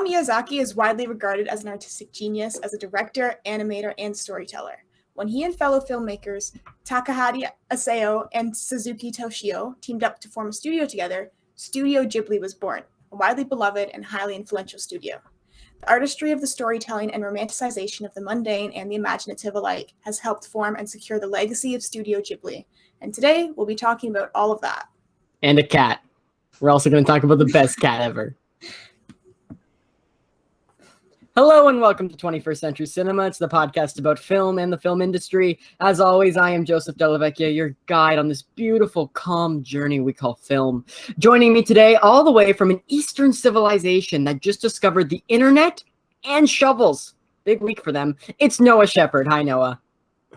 Miyazaki is widely regarded as an artistic genius as a director, animator, and storyteller. When he and fellow filmmakers Takahata Asao and Suzuki Toshio teamed up to form a studio together, Studio Ghibli was born, a widely beloved and highly influential studio. The artistry of the storytelling and romanticization of the mundane and the imaginative alike has helped form and secure the legacy of Studio Ghibli. And today, we'll be talking about all of that. And a cat. We're also going to talk about the best cat ever. Hello and welcome to 21st Century Cinema. It's the podcast about film and the film industry. As always, I am Joseph Delavecchia, your guide on this beautiful, calm journey we call film. Joining me today, all the way from an Eastern civilization that just discovered the internet and shovels. Big week for them. It's Noah Shepherd. Hi, Noah.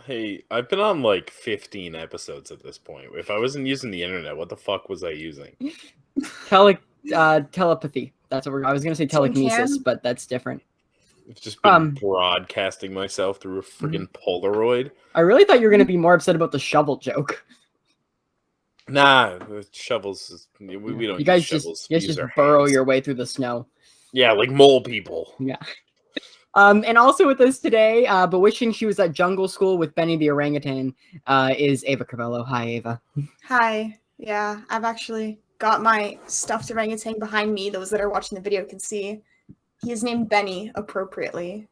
Hey, I've been on like 15 episodes at this point. If I wasn't using the internet, what the fuck was I using? Telepathy. That's what I was going to say telekinesis, but that's different. I've just been broadcasting myself through a friggin' Polaroid. I really thought you were going to be more upset about the shovel joke. Nah, shovels. We don't. You guys use shovels. just burrow your way through the snow. Yeah, like mole people. Yeah. And also with us today, but wishing she was at jungle school with Benny the orangutan, is Ava Carvello. Hi, Ava. Hi. Yeah, I've actually got my stuffed orangutan behind me. Those that are watching the video can see. He is named Benny appropriately.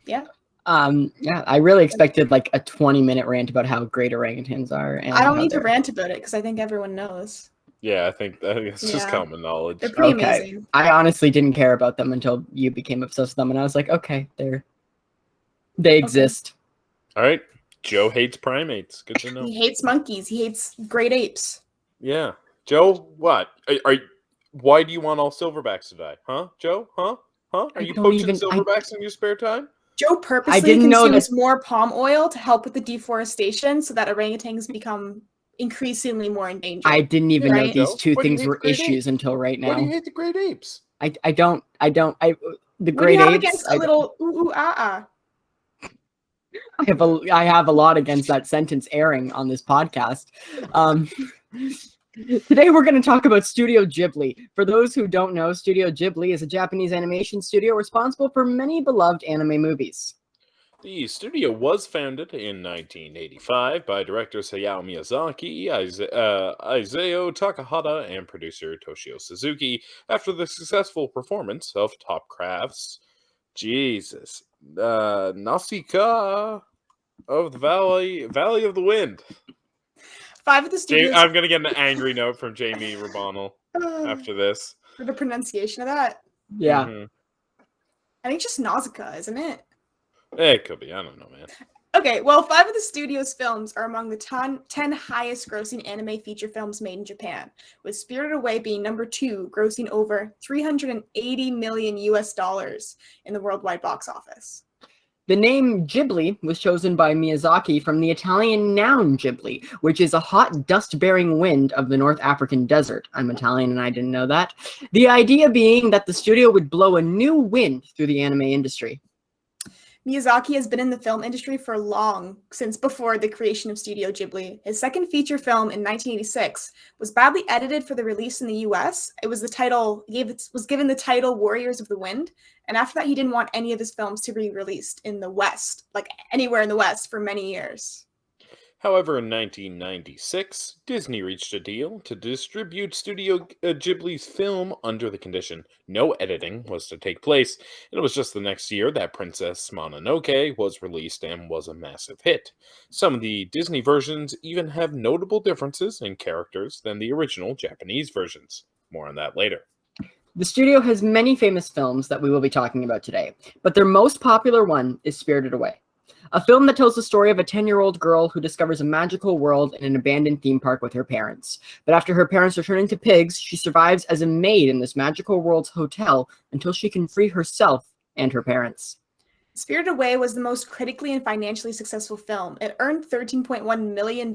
Yeah. Yeah, I really expected like a 20-minute rant about how great orangutans are. And I don't need to rant about it because I think everyone knows. Yeah, I think it's just common knowledge. They're pretty amazing. I honestly didn't care about them until you became obsessed with them, and I was like, okay, they exist. All right. Joe hates primates. Good to know. He hates monkeys. He hates great apes. Yeah. Joe, what? Why do you want all silverbacks to die? Huh, Joe? Huh? Are you poaching silverbacks in your spare time? Joe purposely consumes more palm oil to help with the deforestation so that orangutans become increasingly more endangered. I didn't even know these two things were issues until right now. Why do you hate the great apes? The great apes. Against a little I have a lot against that sentence airing on this podcast. Today we're going to talk about Studio Ghibli. For those who don't know, Studio Ghibli is a Japanese animation studio responsible for many beloved anime movies. The studio was founded in 1985 by directors Hayao Miyazaki, Isao Takahata, and producer Toshio Suzuki after the successful performance of Top Crafts, Nausicaa of the Valley of the Wind. 5 of the studios. I'm going to get an angry note from Jamie Rabanel after this. For the pronunciation of that? Yeah. Mm-hmm. I think just Nausicaa, isn't it? It could be. I don't know, man. Okay, well, 5 of the studio's films are among the 10 highest grossing anime feature films made in Japan, with Spirited Away being number 2, grossing over $380 million in the worldwide box office. The name Ghibli was chosen by Miyazaki from the Italian noun Ghibli, which is a hot, dust-bearing wind of the North African desert. I'm Italian and I didn't know that. The idea being that the studio would blow a new wind through the anime industry. Miyazaki has been in the film industry for long, since before the creation of Studio Ghibli. His second feature film in 1986 was badly edited for the release in the US. It was given the title Warriors of the Wind, and after that he didn't want any of his films to be released in the West, like anywhere in the West, for many years. However, in 1996, Disney reached a deal to distribute Studio Ghibli's film under the condition no editing was to take place, and it was just the next year that Princess Mononoke was released and was a massive hit. Some of the Disney versions even have notable differences in characters than the original Japanese versions. More on that later. The studio has many famous films that we will be talking about today, but their most popular one is Spirited Away. A film that tells the story of a 10-year-old girl who discovers a magical world in an abandoned theme park with her parents. But after her parents return into pigs, she survives as a maid in this magical world's hotel until she can free herself and her parents. Spirited Away was the most critically and financially successful film. It earned $13.1 million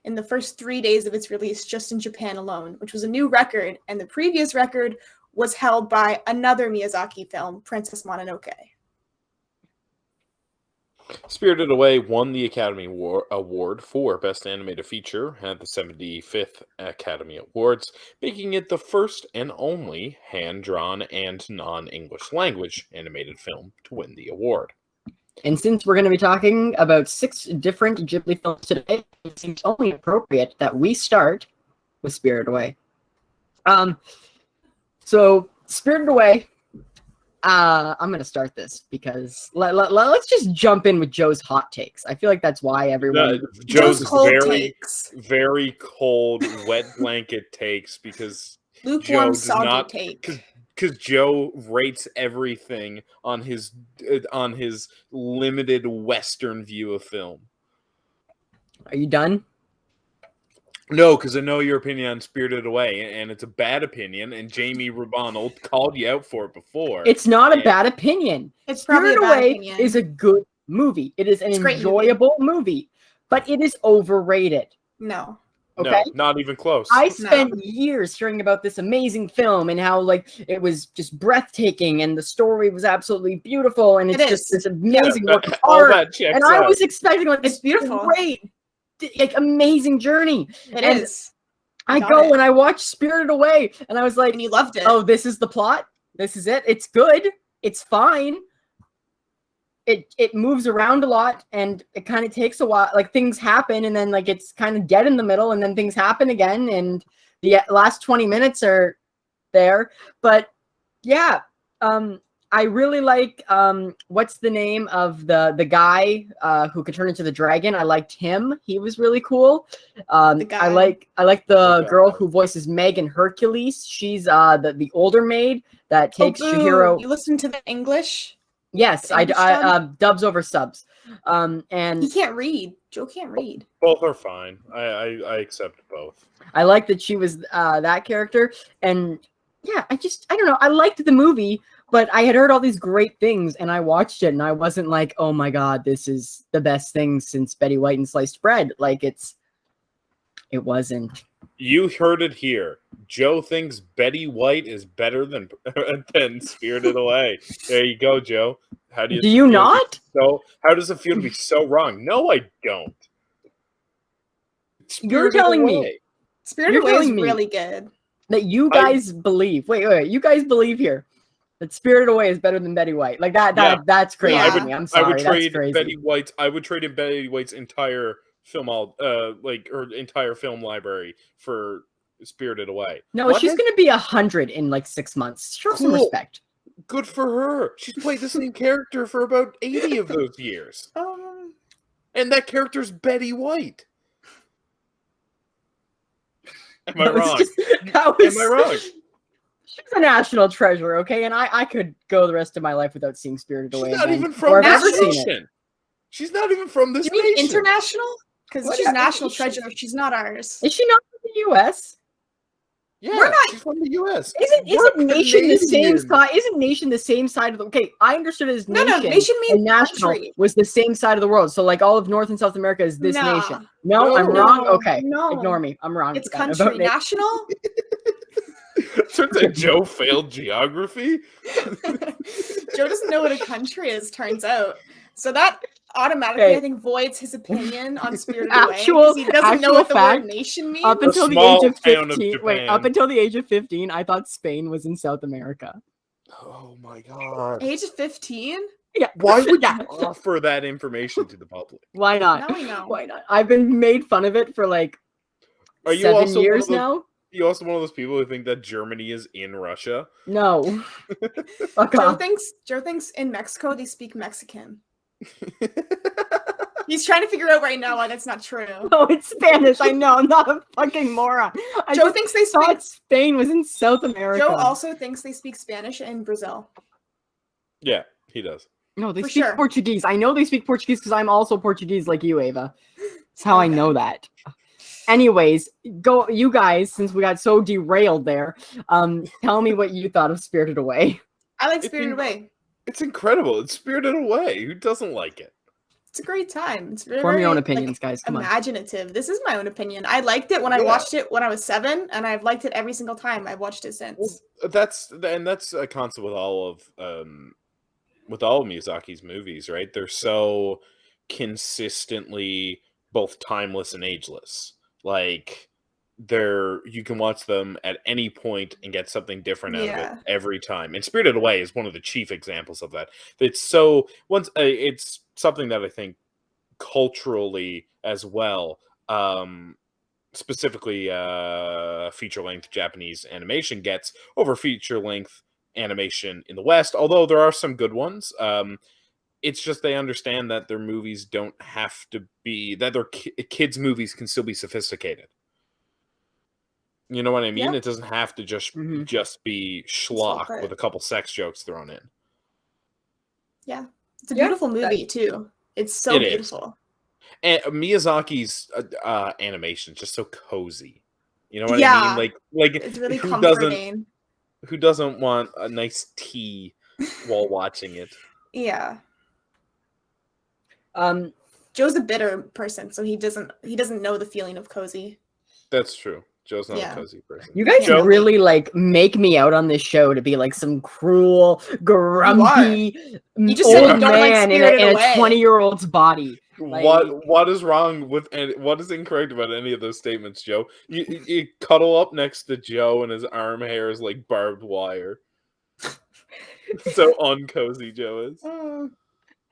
in the first 3 days of its release just in Japan alone, which was a new record, and the previous record was held by another Miyazaki film, Princess Mononoke. Spirited Away won the Academy Award for Best Animated Feature at the 75th Academy Awards, making it the first and only hand-drawn and non-English language animated film to win the award. And since we're going to be talking about 6 different Ghibli films today, it seems only appropriate that we start with Spirited Away. So Spirited Away, I'm going to start this because let's just jump in with Joe's hot takes. I feel like that's why everyone... Joe's cold takes. very cold, wet blanket takes because Lukewarm, Joe does soggy not take. because Joe rates everything on his limited Western view of film. Are you done? No, because I know your opinion on Spirited Away, and it's a bad opinion, and Jamie Rabonald called you out for it before. It's not a bad opinion. It's probably Spirited a bad Away opinion. is a good movie. It is an enjoyable movie, but it is overrated. No. Okay? No, not even close. I spent years hearing about this amazing film and how it was just breathtaking and the story was absolutely beautiful and it's just this amazing work of art. And I was expecting it's beautiful, great, amazing journey. It is. I go and I watch Spirited Away and I was like, and you loved it. Oh, this is the plot. This is it. It's good. It's fine. It moves around a lot and it kind of takes a while. Like things happen and then it's kind of dead in the middle and then things happen again and the last 20 minutes are there. But yeah, I really like what's the name of the guy who could turn into the dragon? I liked him. He was really cool. I like the girl who voices Meg in Hercules. She's the older maid that takes Chihiro. You listen to the English? Yes, I dubs over subs. And he can't read. Joe can't read. Both are fine. I accept both. I like that she was that character, and yeah, I don't know. I liked the movie, but I had heard all these great things, and I watched it, and I wasn't like, oh my god, this is the best thing since Betty White and sliced bread. Like it wasn't. You heard it here. Joe thinks Betty White is better than Spirited Away. There you go, Joe. How do you not? So how does it feel to be so wrong? No, I don't. You're telling me. Spirited Away is really good. That you guys believe. Wait. You guys believe here that Spirited Away is better than Betty White. Like that's crazy. Yeah. I'm sorry. I would trade crazy. Betty White's entire film entire film library for Spirited Away. No, she's gonna be 100 in 6 months. Show some respect. Good for her. She's played the same character for about 80 of those years. And that character's Betty White. Am I wrong? Am I wrong? She's a national treasure, okay? And I could go the rest of my life without seeing Spirited Away. She's not even from this nation. She's not even from this nation. You mean international? Because she's national treasure. She's not ours. Is she not from the U.S.? Yeah, we're not. She's from the U.S. Isn't nation the same side? Isn't nation the same side of the? Okay, I understood it as nation. No, nation means and national country. was the same side of the world. So all of North and South America is this nation. No, I'm wrong. Okay, ignore me. I'm wrong. It's country. National. Turns out Joe failed geography. Joe doesn't know what a country is. Turns out, so that automatically, I think, voids his opinion on Spirited Away because he doesn't know what the word nation means. Up until the age of 15, up until the age of 15, I thought Spain was in South America. Oh my god! Age of 15? Yeah. Why would you offer that information to the public? Why not? Now we know. Why not? I've been made fun of it for Are you 7 years now. You also one of those people who think that Germany is in Russia? No. Joe thinks in Mexico they speak Mexican. He's trying to figure out right now why that's not true. Oh, it's Spanish. I know. I'm not a fucking moron. Joe thinks they thought Spain was in South America. Joe also thinks they speak Spanish in Brazil. Yeah, he does. No, they speak Portuguese. I know they speak Portuguese because I'm also Portuguese like you, Ava. That's how I know that. Anyways, you guys, since we got so derailed there, tell me what you thought of Spirited Away. I like Spirited Away. It's incredible. It's Spirited Away. Who doesn't like it? It's a great time. It's very, Form your own opinions, guys. Come imaginative. On. This is my own opinion. I liked it when I watched it when I was 7, and I've liked it every single time I've watched it since. Well, that's a concept with all of Miyazaki's movies, right? They're so consistently both timeless and ageless. Like, you can watch them at any point and get something different out of it every time. And Spirited Away is one of the chief examples of that. It's something that I think culturally as well, specifically feature-length Japanese animation gets over feature-length animation in the West, although there are some good ones. It's just they understand that their movies don't have to be, that their kids' movies can still be sophisticated. You know what I mean? It doesn't have to just be schlock with a couple sex jokes thrown in. Yeah. It's a beautiful movie, too. It's so beautiful. And Miyazaki's animation is just so cozy. You know what I mean? Like it's really comforting. Who doesn't want a nice tea while watching it? Yeah. Joe's a bitter person, so he doesn't know the feeling of cozy. That's true. Joe's not a cozy person. You guys really like make me out on this show to be like some cruel, grumpy old man in a 20-year-old's body. Like, what is wrong with what is incorrect about any of those statements, Joe? You cuddle up next to Joe and his arm hair is like barbed wire. So uncozy Joe is.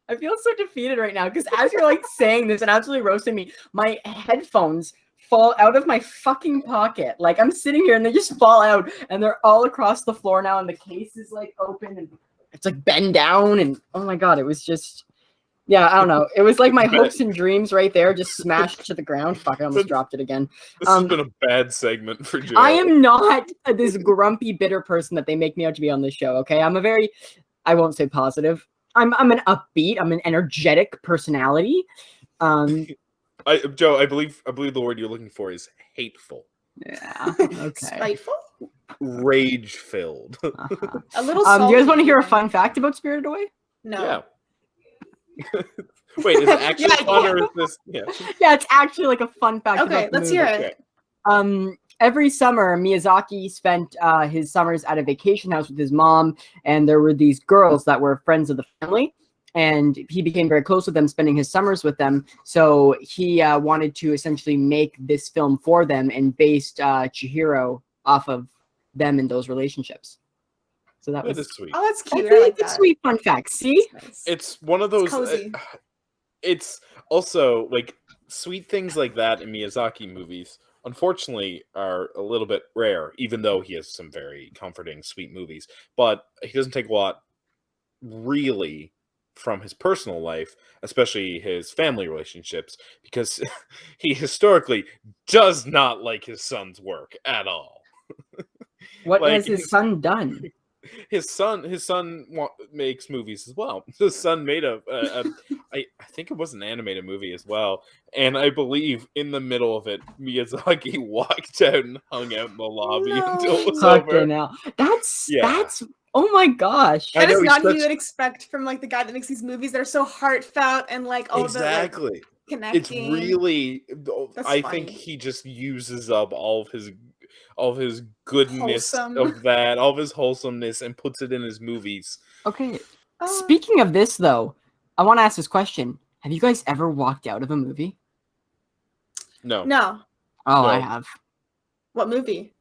I feel so defeated right now because as you're like saying this and absolutely roasting me, my headphones fall out of my fucking pocket. Like I'm sitting here and they just fall out and they're all across the floor now and the case is like open and it's like bend down and oh my god, it was just I don't know. It was like my hopes and dreams right there just smashed to the ground. Fuck, I almost dropped it again. This has been a bad segment for Joe. I am not this grumpy, bitter person that they make me out to be on this show, okay? I won't say positive. I'm an upbeat, I'm an energetic personality. Joe, I believe the word you're looking for is hateful. Yeah. Okay. Spiteful? Rage-filled. A little salty. Do you guys want to hear a fun fact about Spirited Away? No. Yeah. Wait, is it actually fun or is this? Yeah, it's actually like a fun fact. Okay, let's hear it. Every summer, Miyazaki spent his summers at a vacation house with his mom, and there were these girls that were friends of the family, and he became very close with them, spending his summers with them. So he wanted to essentially make this film for them and based Chihiro off of them and those relationships. So that was sweet. Oh, that's cute. I like that. Sweet fun fact. See, nice. It's one of those. It's cozy. It's also like sweet things like that in Miyazaki movies. Unfortunately, are a little bit rare. Even though he has some very comforting, sweet movies, but he doesn't take a lot, really, from his personal life, especially his family relationships, because he historically does not like his son's work at all. What has his son done? His son makes movies as well. His son made I think it was an animated movie as well, and I believe in the middle of it, Miyazaki walked out and hung out in the lobby until it was over. Now. That's oh my gosh! That is not who you would expect from like the guy that makes these movies that are so heartfelt and like all the like, connecting. It's really. I think he just uses up all of his goodness of that, all of his wholesomeness, and puts it in his movies. Okay. Speaking of this, though, I want to ask this question: have you guys ever walked out of a movie? No. Oh, no. I have. What movie?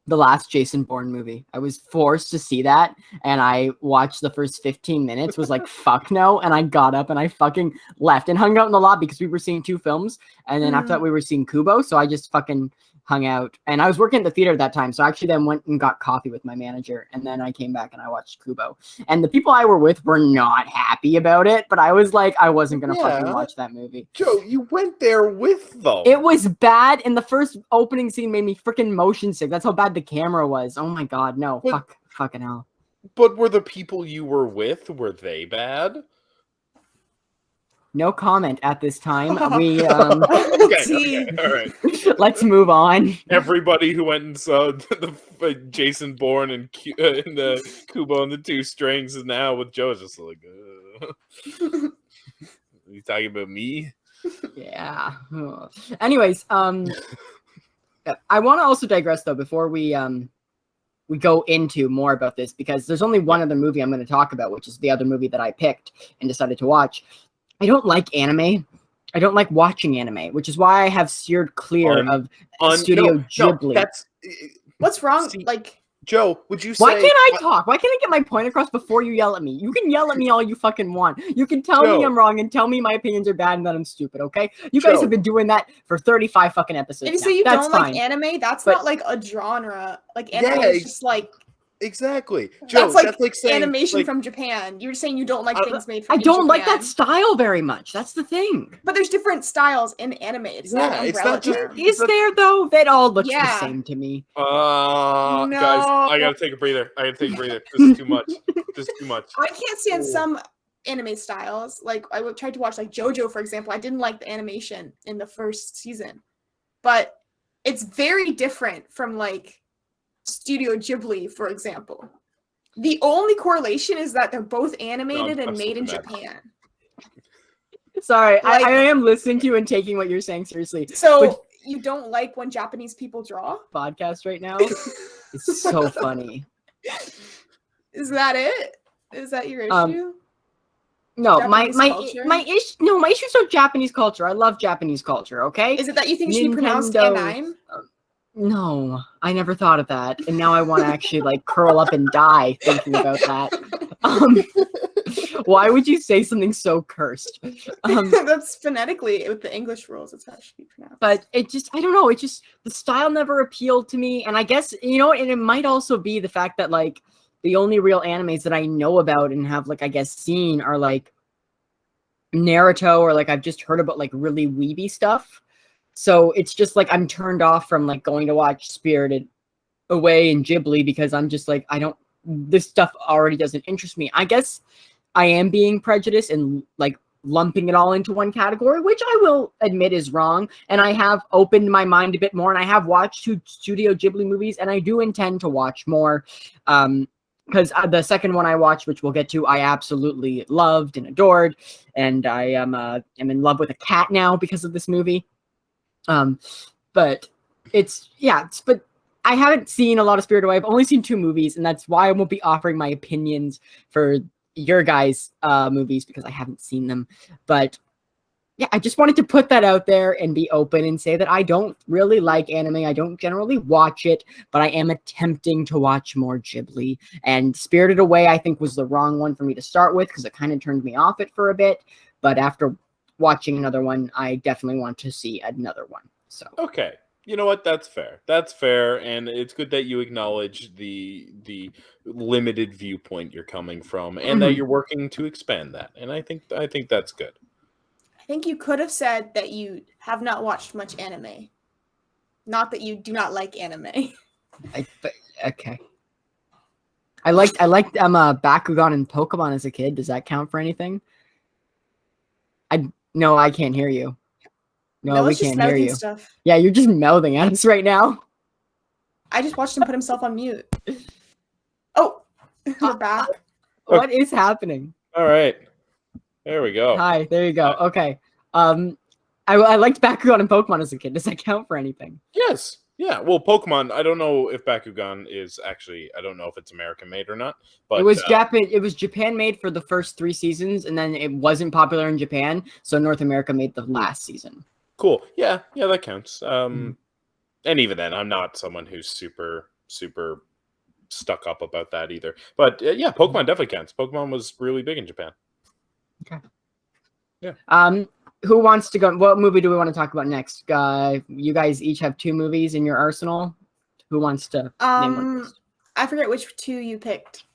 The last Jason Bourne movie. I was forced to see that, and I watched the first 15 minutes, was like, fuck no, and I got up and I fucking left and hung out in the lobby because we were seeing 2 films, and then after that we were seeing Kubo, so I just fucking hung out. And I was working at the theater at that time, so I actually then went and got coffee with my manager, and then I came back and I watched Kubo. And the people I were with were not happy about it, but I was like, I wasn't gonna fucking watch that movie. Joe, you went there with them. It was bad, and the first opening scene made me freaking motion sick. That's how bad the camera was. Oh my god, no. Fucking hell. But were the people you were with, were they bad? No comment at this time. We okay, all right. Let's move on. Everybody who went and saw the Jason Bourne and the Kubo and the 2 Strings is now with Joe. Is just like, you talking about me? Yeah. Anyways, I want to also digress though before we go into more about this, because there's only one other movie I'm going to talk about, which is the other movie that I picked and decided to watch. I don't like anime. I don't like watching anime, which is why I have steered clear of Studio Ghibli. That's What's wrong? See, Like, Joe, would you say why can't I talk? Why can't I get my point across before you yell at me? You can yell at me all you fucking want. You can tell me Joe. I'm wrong and tell me my opinions are bad and that I'm stupid, okay? You guys Joe. have been doing that for 35 fucking episodes. if you say you That's don't fine. like anime, that's But- not like a genre. Like anime Yeah, is just like exactly, Joe? that's like saying animation like, from Japan. You're saying you don't like things made from I don't like Japan. that style very much. That's the thing. But there's different styles in anime. It's not an it's umbrella not just- term. Is there though? That all looks the Yeah. same to me. Guys, No. I gotta take a breather. This is too much. This is too much. I can't stand Ooh. some anime styles. Like I tried to watch like JoJo, for example. I didn't like the animation in the first season, but it's very different from like Studio Ghibli, for example. The only correlation is that they're both animated and made in skipping that. Japan. Sorry, Like- I am listening to you and taking what you're saying seriously. So But- you don't like when Japanese people draw? Podcast right now is so funny. Is that it? Is that your issue? No, Japanese culture? my issue's not Japanese culture. I love Japanese culture. Okay. Is it that you think it should be pronounced Nintendo- anime? No, I never thought of that, and now I want to actually like curl up and die thinking about that. Why would you say something so cursed? That's phonetically with the English rules. That's how it should be pronounced. But it just, I don't know. It just, the style never appealed to me, and I guess you know, and it might also be the fact that like the only real animes that I know about and have like I guess seen are like Naruto, or like I've just heard about like really weeby stuff. So it's just like I'm turned off from like going to watch Spirited Away and Ghibli because I'm just like, this stuff already doesn't interest me. I guess I am being prejudiced and like lumping it all into one category, which I will admit is wrong. And I have opened my mind a bit more, and I have watched 2 Studio Ghibli movies, and I do intend to watch more. Because the second one I watched, which we'll get to, I absolutely loved and adored, and I am in love with a cat now because of this movie. But but I haven't seen a lot of Spirited Away. I've only seen 2 movies, and that's why I won't be offering my opinions for your guys' movies because I haven't seen them. But yeah, I just wanted to put that out there and be open and say that I don't really like anime. I don't generally watch it, but I am attempting to watch more Ghibli. And Spirited Away, I think, was the wrong one for me to start with because it kind of turned me off it for a bit. But after watching another one, I definitely want to see another one. So Okay. You know what? That's fair. That's fair, and it's good that you acknowledge the limited viewpoint you're coming from, and that you're working to expand that. And I think that's good. I think you could have said that you have not watched much anime. Not that you do not like anime. okay. I liked Bakugan and Pokemon as a kid. Does that count for anything? No, I can't hear you. No, we can't hear you. Stuff. Yeah, you're just mouthing at us right now. I just watched him put himself on mute. Oh, we're back. What is happening? All right. There we go. Hi, there you go. Okay. I liked Bakugan and Pokemon as a kid. Does that count for anything? Yes. Yeah. Well, Pokemon, I don't know if Bakugan is actually, I don't know if it's American made or not. But it was Japan made for the first 3 seasons, and then it wasn't popular in Japan, so North America made the last season. Cool. Yeah, that counts. And even then, I'm not someone who's super stuck up about that either. But yeah, Pokemon definitely counts. Pokemon was really big in Japan. Okay. Yeah. Who wants to go? What movie do we want to talk about next? You guys each have 2 movies in your arsenal. Who wants to name one first? I forget which 2 you picked.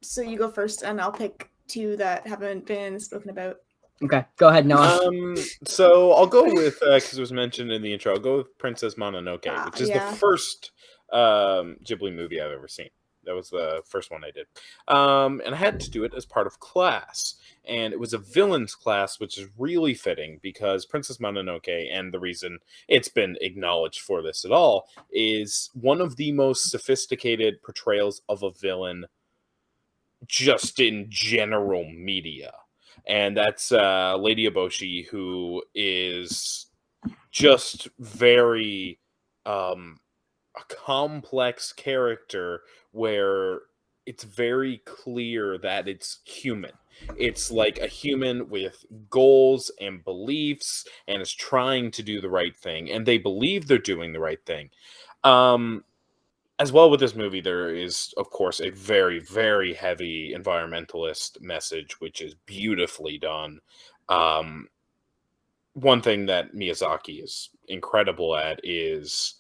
So you go first, and I'll pick 2 that haven't been spoken about. Okay, go ahead, Noah. So I'll go with because it was mentioned in the intro. I'll go with Princess Mononoke, which is the first Ghibli movie I've ever seen. That was the first one I did, and I had to do it as part of class, and it was a villains class, which is really fitting because Princess Mononoke, and the reason it's been acknowledged for this at all, is one of the most sophisticated portrayals of a villain just in general media. And that's Lady Eboshi, who is just very a complex character where it's very clear that it's human. It's like a human with goals and beliefs and is trying to do the right thing, and they believe they're doing the right thing. As well with this movie, there is, of course, a very, very heavy environmentalist message, which is beautifully done. One thing that Miyazaki is incredible at is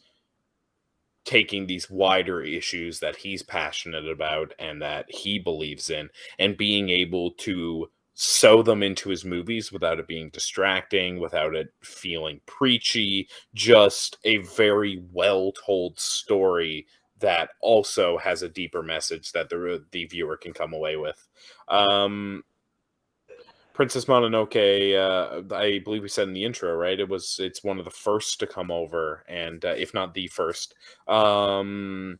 taking these wider issues that he's passionate about and that he believes in, and being able to sew them into his movies without it being distracting, without it feeling preachy, just a very well told story that also has a deeper message that the viewer can come away with. Princess Mononoke, I believe we said in the intro, right? It's one of the first to come over, and if not the first. And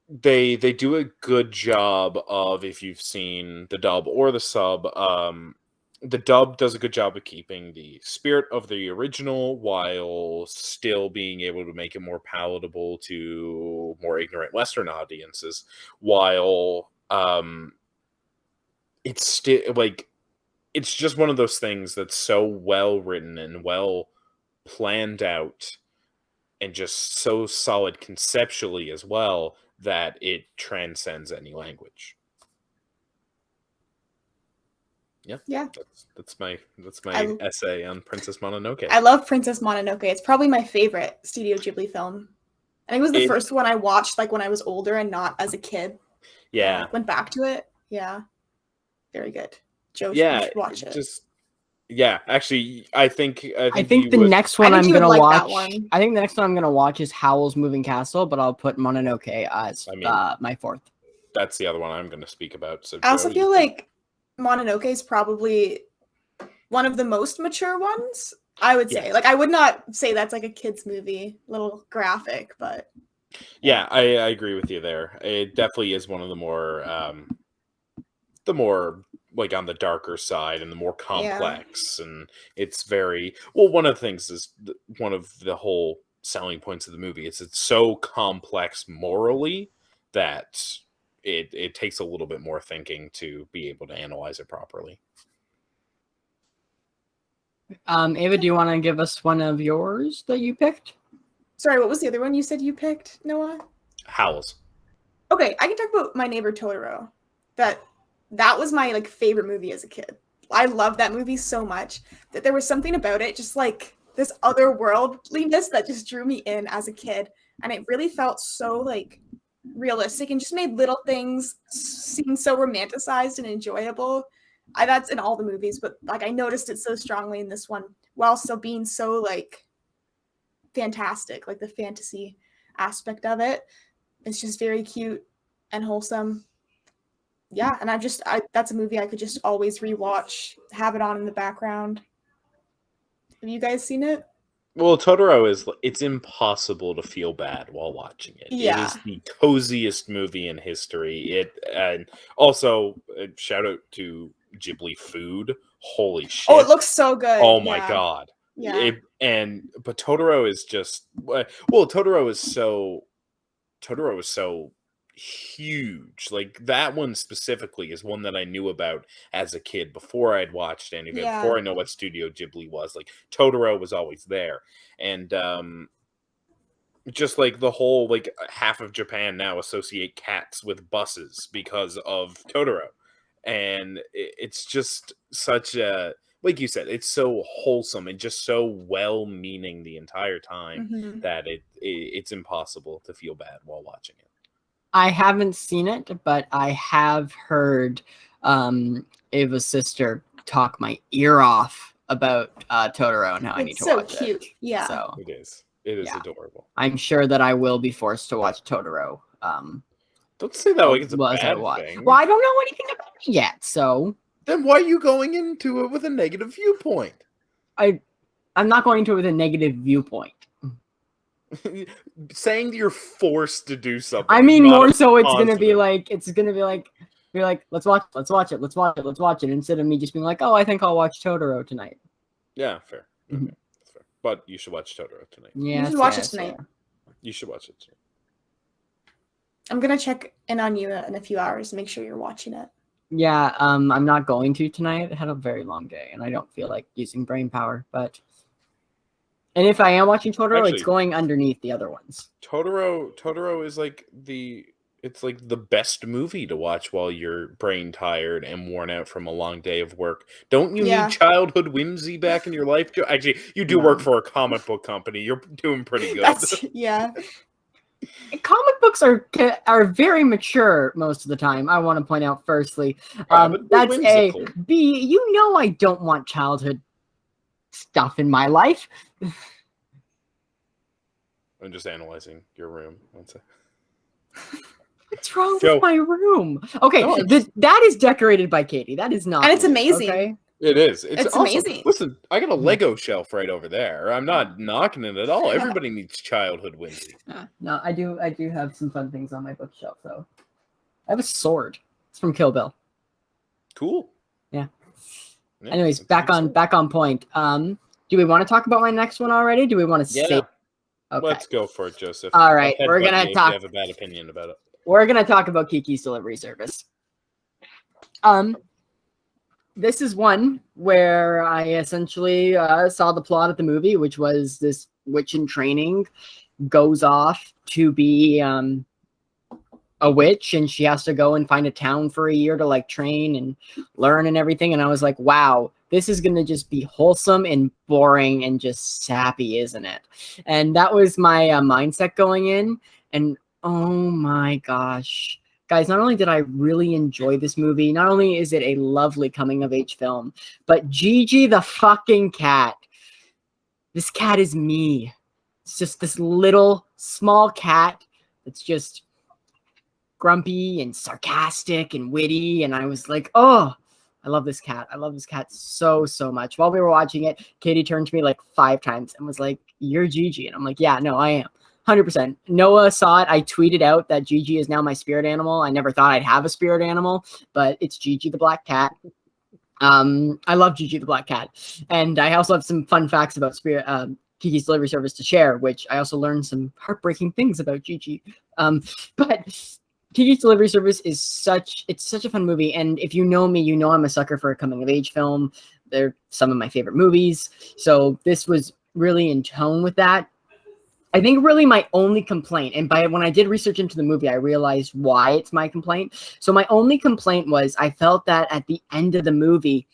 they do a good job of, if you've seen the dub or the sub, the dub does a good job of keeping the spirit of the original while still being able to make it more palatable to more ignorant Western audiences, while it's still like, it's just one of those things that's so well written and well planned out and just so solid conceptually as well that it transcends any language. Yeah. That's my essay on Princess Mononoke. I love Princess Mononoke. It's probably my favorite Studio Ghibli film. I think it was the first one I watched like when I was older and not as a kid. Yeah. Went back to it. Yeah. Very good. Joe, you should watch it. Actually, I think the next one I'm gonna like watch. that one. I think the next one I'm gonna watch is Howl's Moving Castle, but I'll put Mononoke as my fourth. That's the other one I'm gonna speak about. So I also feel like Mononoke is probably one of the most mature ones, I would say. Like, I would not say that's like a kid's movie, little graphic, but yeah, I agree with you there. It definitely is one of the more like on the darker side and the more complex, and it's very well. One of the things is one of the whole selling points of the movie is it's so complex morally that it takes a little bit more thinking to be able to analyze it properly. Ava, do you want to give us one of yours that you picked? Sorry, what was the other one you said you picked, Noah? Howls. Okay, I can talk about My Neighbor Totoro. That was my like favorite movie as a kid. I loved that movie so much that there was something about it, just like this otherworldliness that just drew me in as a kid, and it really felt so like realistic and just made little things seem so romanticized and enjoyable. That's in all the movies, but like I noticed it so strongly in this one, while still being so like fantastic, like the fantasy aspect of it. It's just very cute and wholesome. Yeah, and that's a movie I could just always rewatch, have it on in the background. Have you guys seen it? Well, Totoro it's impossible to feel bad while watching it. Yeah. It is the coziest movie in history. And also shout out to Ghibli food. Holy shit. Oh, it looks so good. Oh my god. Yeah. But Totoro is just Totoro is so huge. Like that one specifically is one that I knew about as a kid before I'd watched any of it, before I know what Studio Ghibli was. Like Totoro was always there. And just like the whole like half of Japan now associate cats with buses because of Totoro. And it's just such a, like you said, it's so wholesome and just so well-meaning the entire time that it's impossible to feel bad while watching it. I haven't seen it, but I have heard Ava's sister talk my ear off about Totoro and how I need to watch it. It's so cute. Yeah. So, it is adorable. I'm sure that I will be forced to watch Totoro. Don't say that like it's a bad thing. Well, I don't know anything about it yet, so... Then why are you going into it with a negative viewpoint? I'm not going into it with a negative viewpoint. Saying that you're forced to do something. I mean, more so it's gonna be like you're like, let's watch it, instead of me just being like, oh, I think I'll watch Totoro tonight. Yeah, fair. Okay, that's fair. But you should watch Totoro tonight. Yeah, you should watch it tonight. You should watch it. I'm gonna check in on you in a few hours to make sure you're watching it. Yeah, I'm not going to tonight. I had a very long day, and I don't feel like using brain power. And if I am watching Totoro, Actually, it's going underneath the other ones. Totoro is like it's like the best movie to watch while you're brain tired and worn out from a long day of work. Don't you Yeah. need childhood whimsy back in your life? Actually, you do work for a comic book company. You're doing pretty good. Yeah. Comic books are very mature most of the time. I want to point out firstly, but that's whimsical. A. B. You know I don't want childhood stuff in my life. I'm just analyzing your room. One sec. What's wrong Joe. with my room? Okay, No, that is decorated by Katie. That is not. And it's me, amazing. Okay? It is. It's awesome. amazing. Listen, I got a Lego shelf right over there. I'm not knocking it at all. Everybody needs childhood whimsy. No, I do have some fun things on my bookshelf though. I have a sword. It's from Kill Bill. Cool. Yeah. Yeah, Anyways, that's back awesome. on point. Do we want to talk about my next one already? Do we want to Yeah. say? Okay. Let's go for it, Joseph. All right, I'll we're headbutt gonna you if talk. you have a bad opinion about it. We're gonna talk about Kiki's Delivery Service. This is one where I essentially saw the plot of the movie, which was this witch in training goes off to be a witch, and she has to go and find a town for a year to like train and learn and everything. And I was like, wow, this is gonna just be wholesome and boring and just sappy, isn't it? And that was my mindset going in. And oh my gosh. Guys, not only did I really enjoy this movie, not only is it a lovely coming-of-age film, but Gigi the fucking cat. This cat is me. It's just this little, small cat that's just grumpy and sarcastic and witty, and I was like, oh, I love this cat. I love this cat so, so much. While we were watching it, Katie turned to me like 5 times and was like, you're Gigi. And I'm like, yeah, no, I am. 100%. Noah saw it. I tweeted out that Gigi is now my spirit animal. I never thought I'd have a spirit animal, but it's Gigi the Black Cat. I love Gigi the Black Cat. And I also have some fun facts about Kiki's Delivery Service to share, which I also learned some heartbreaking things about Gigi. But Kiki's Delivery Service is such a fun movie. And if you know me, you know I'm a sucker for a coming of age film. They're some of my favorite movies. So this was really in tone with that. I think really my only complaint, and when I did research into the movie, I realized why it's my complaint. So my only complaint was I felt that at the end of the movie,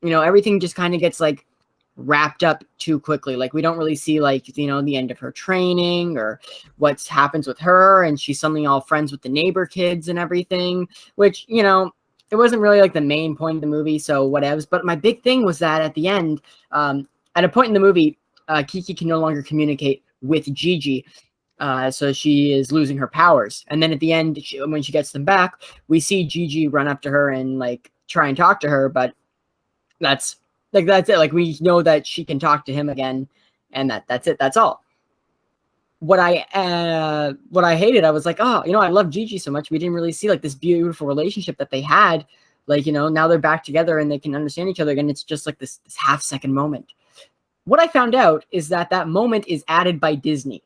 you know, everything just kind of gets like wrapped up too quickly. Like we don't really see like, you know, the end of her training or what happens with her. And she's suddenly all friends with the neighbor kids and everything, which, you know, it wasn't really like the main point of the movie. So whatever. But my big thing was that at the end, at a point in the movie, Kiki can no longer communicate with Gigi, so she is losing her powers. And then at the end, when she gets them back, we see Gigi run up to her and like try and talk to her, but that's it. Like we know that she can talk to him again, and that's it. That's all. What I hated, I was like, oh, you know, I love Gigi so much. We didn't really see like this beautiful relationship that they had. Like, you know, now they're back together and they can understand each other again. It's just like this half-second moment. What I found out is that moment is added by Disney.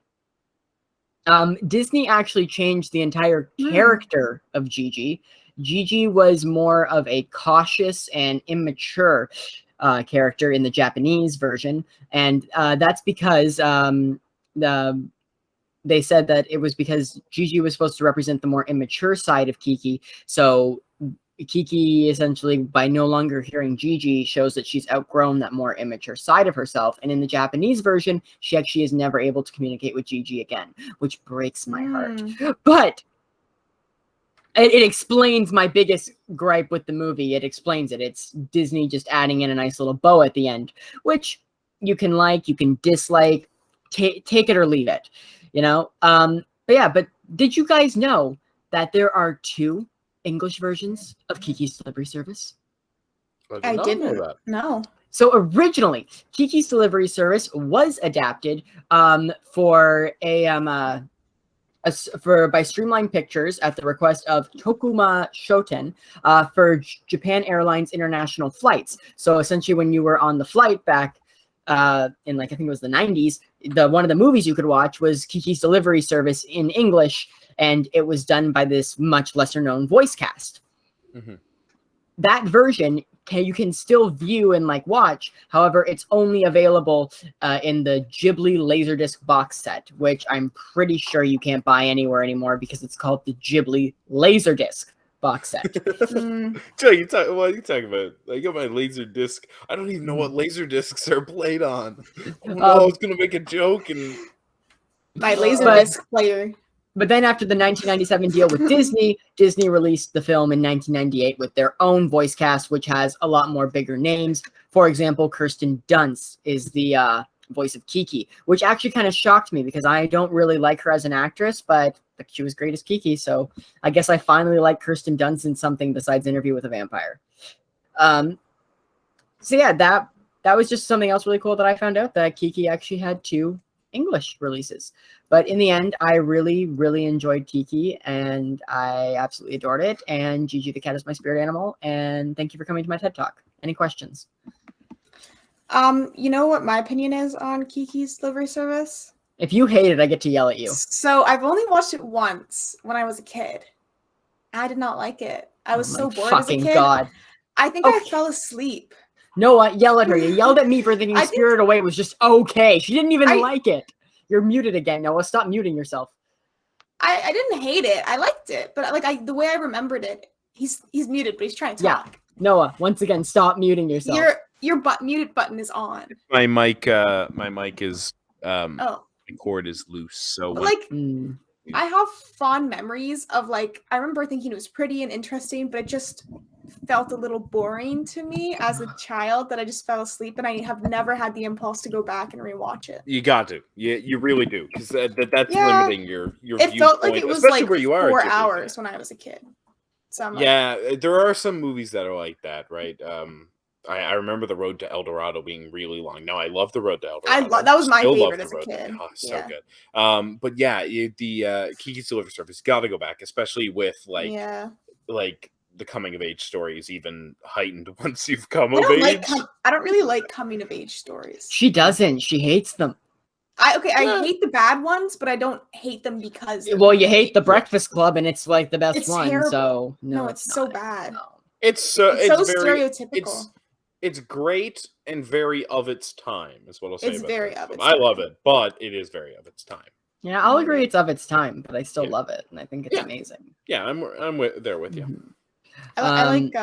Disney actually changed the entire character of Gigi. Gigi was more of a cautious and immature character in the Japanese version. And that's because they said that it was because Gigi was supposed to represent the more immature side of Kiki. So Kiki essentially, by no longer hearing Gigi, shows that she's outgrown that more immature side of herself. And in the Japanese version, she actually is never able to communicate with Gigi again, which breaks my heart. But it explains my biggest gripe with the movie. It explains it. It's Disney just adding in a nice little bow at the end, which you can like, you can dislike, take it or leave it, you know? But did you guys know that there are 2 English versions of Kiki's Delivery Service? I didn't know that. No. So originally, Kiki's Delivery Service was adapted by Streamline Pictures at the request of Tokuma Shoten for Japan Airlines international flights. So essentially, when you were on the flight back in like I think it was the 90s, one of the movies you could watch was Kiki's Delivery Service in English, and it was done by this much lesser known voice cast. Mm-hmm. That version you can still view and like watch. However, it's only available in the Ghibli Laserdisc box set, which I'm pretty sure you can't buy anywhere anymore because it's called the Ghibli Laserdisc box set. Joe, what are you talking about? I got my laser disc. I don't even know what laser discs are played on. Oh no, I was gonna make a joke and my Laserdisc player. But then after the 1997 deal with Disney, Disney released the film in 1998 with their own voice cast, which has a lot more bigger names. For example, Kirsten Dunst is the voice of Kiki, which actually kind of shocked me because I don't really like her as an actress, but she was great as Kiki. So I guess I finally like Kirsten Dunst in something besides Interview with a Vampire. So yeah, that was just something else really cool that I found out, that Kiki actually had 2 English releases. But in the end, I really, really enjoyed Kiki, and I absolutely adored it. And Gigi the Cat is my spirit animal. And thank you for coming to my TED Talk. Any questions? You know what my opinion is on Kiki's Delivery Service? If you hate it, I get to yell at you. So I've only watched it once when I was a kid. I did not like it. I was so bored as a kid. God. I think I fell asleep. No, yell at her. You yelled at me for thinking Spirited Away was just okay. She didn't even like it. You're muted again, Noah. Stop muting yourself. I didn't hate it. I liked it, but like the way I remembered it, he's muted, but he's trying to talk. Yeah, Noah. Once again, stop muting yourself. Your muted button is on. My mic is the cord is loose. So I have fond memories of I remember thinking it was pretty and interesting, but it just felt a little boring to me as a child that I just fell asleep, and I have never had the impulse to go back and rewatch it. You got to. You really do, because that's limiting your It felt like it was like where you are 4 hours when I was a kid. So there are some movies that are like that, right? I remember The Road to El Dorado being really long. No, I love The Road to El Dorado. That was my favorite as a kid. Oh, so good. But yeah, the Kiki's Delivery Service, got to go back, especially with the coming of age story is even heightened once you've come of age. I don't really like coming of age stories. She doesn't. She hates them. I hate the bad ones, but I don't hate them because. Well, you hate The Breakfast Club, and it's like the best one. Terrible. So no, it's so bad. No. It's so very stereotypical. It's great and very of its time, is what I'll say. It's very of its time. I love it, but it is very of its time. Yeah, I'll agree it's of its time, but I still love it, and I think it's amazing. Yeah, I'm there with you. Mm-hmm. I like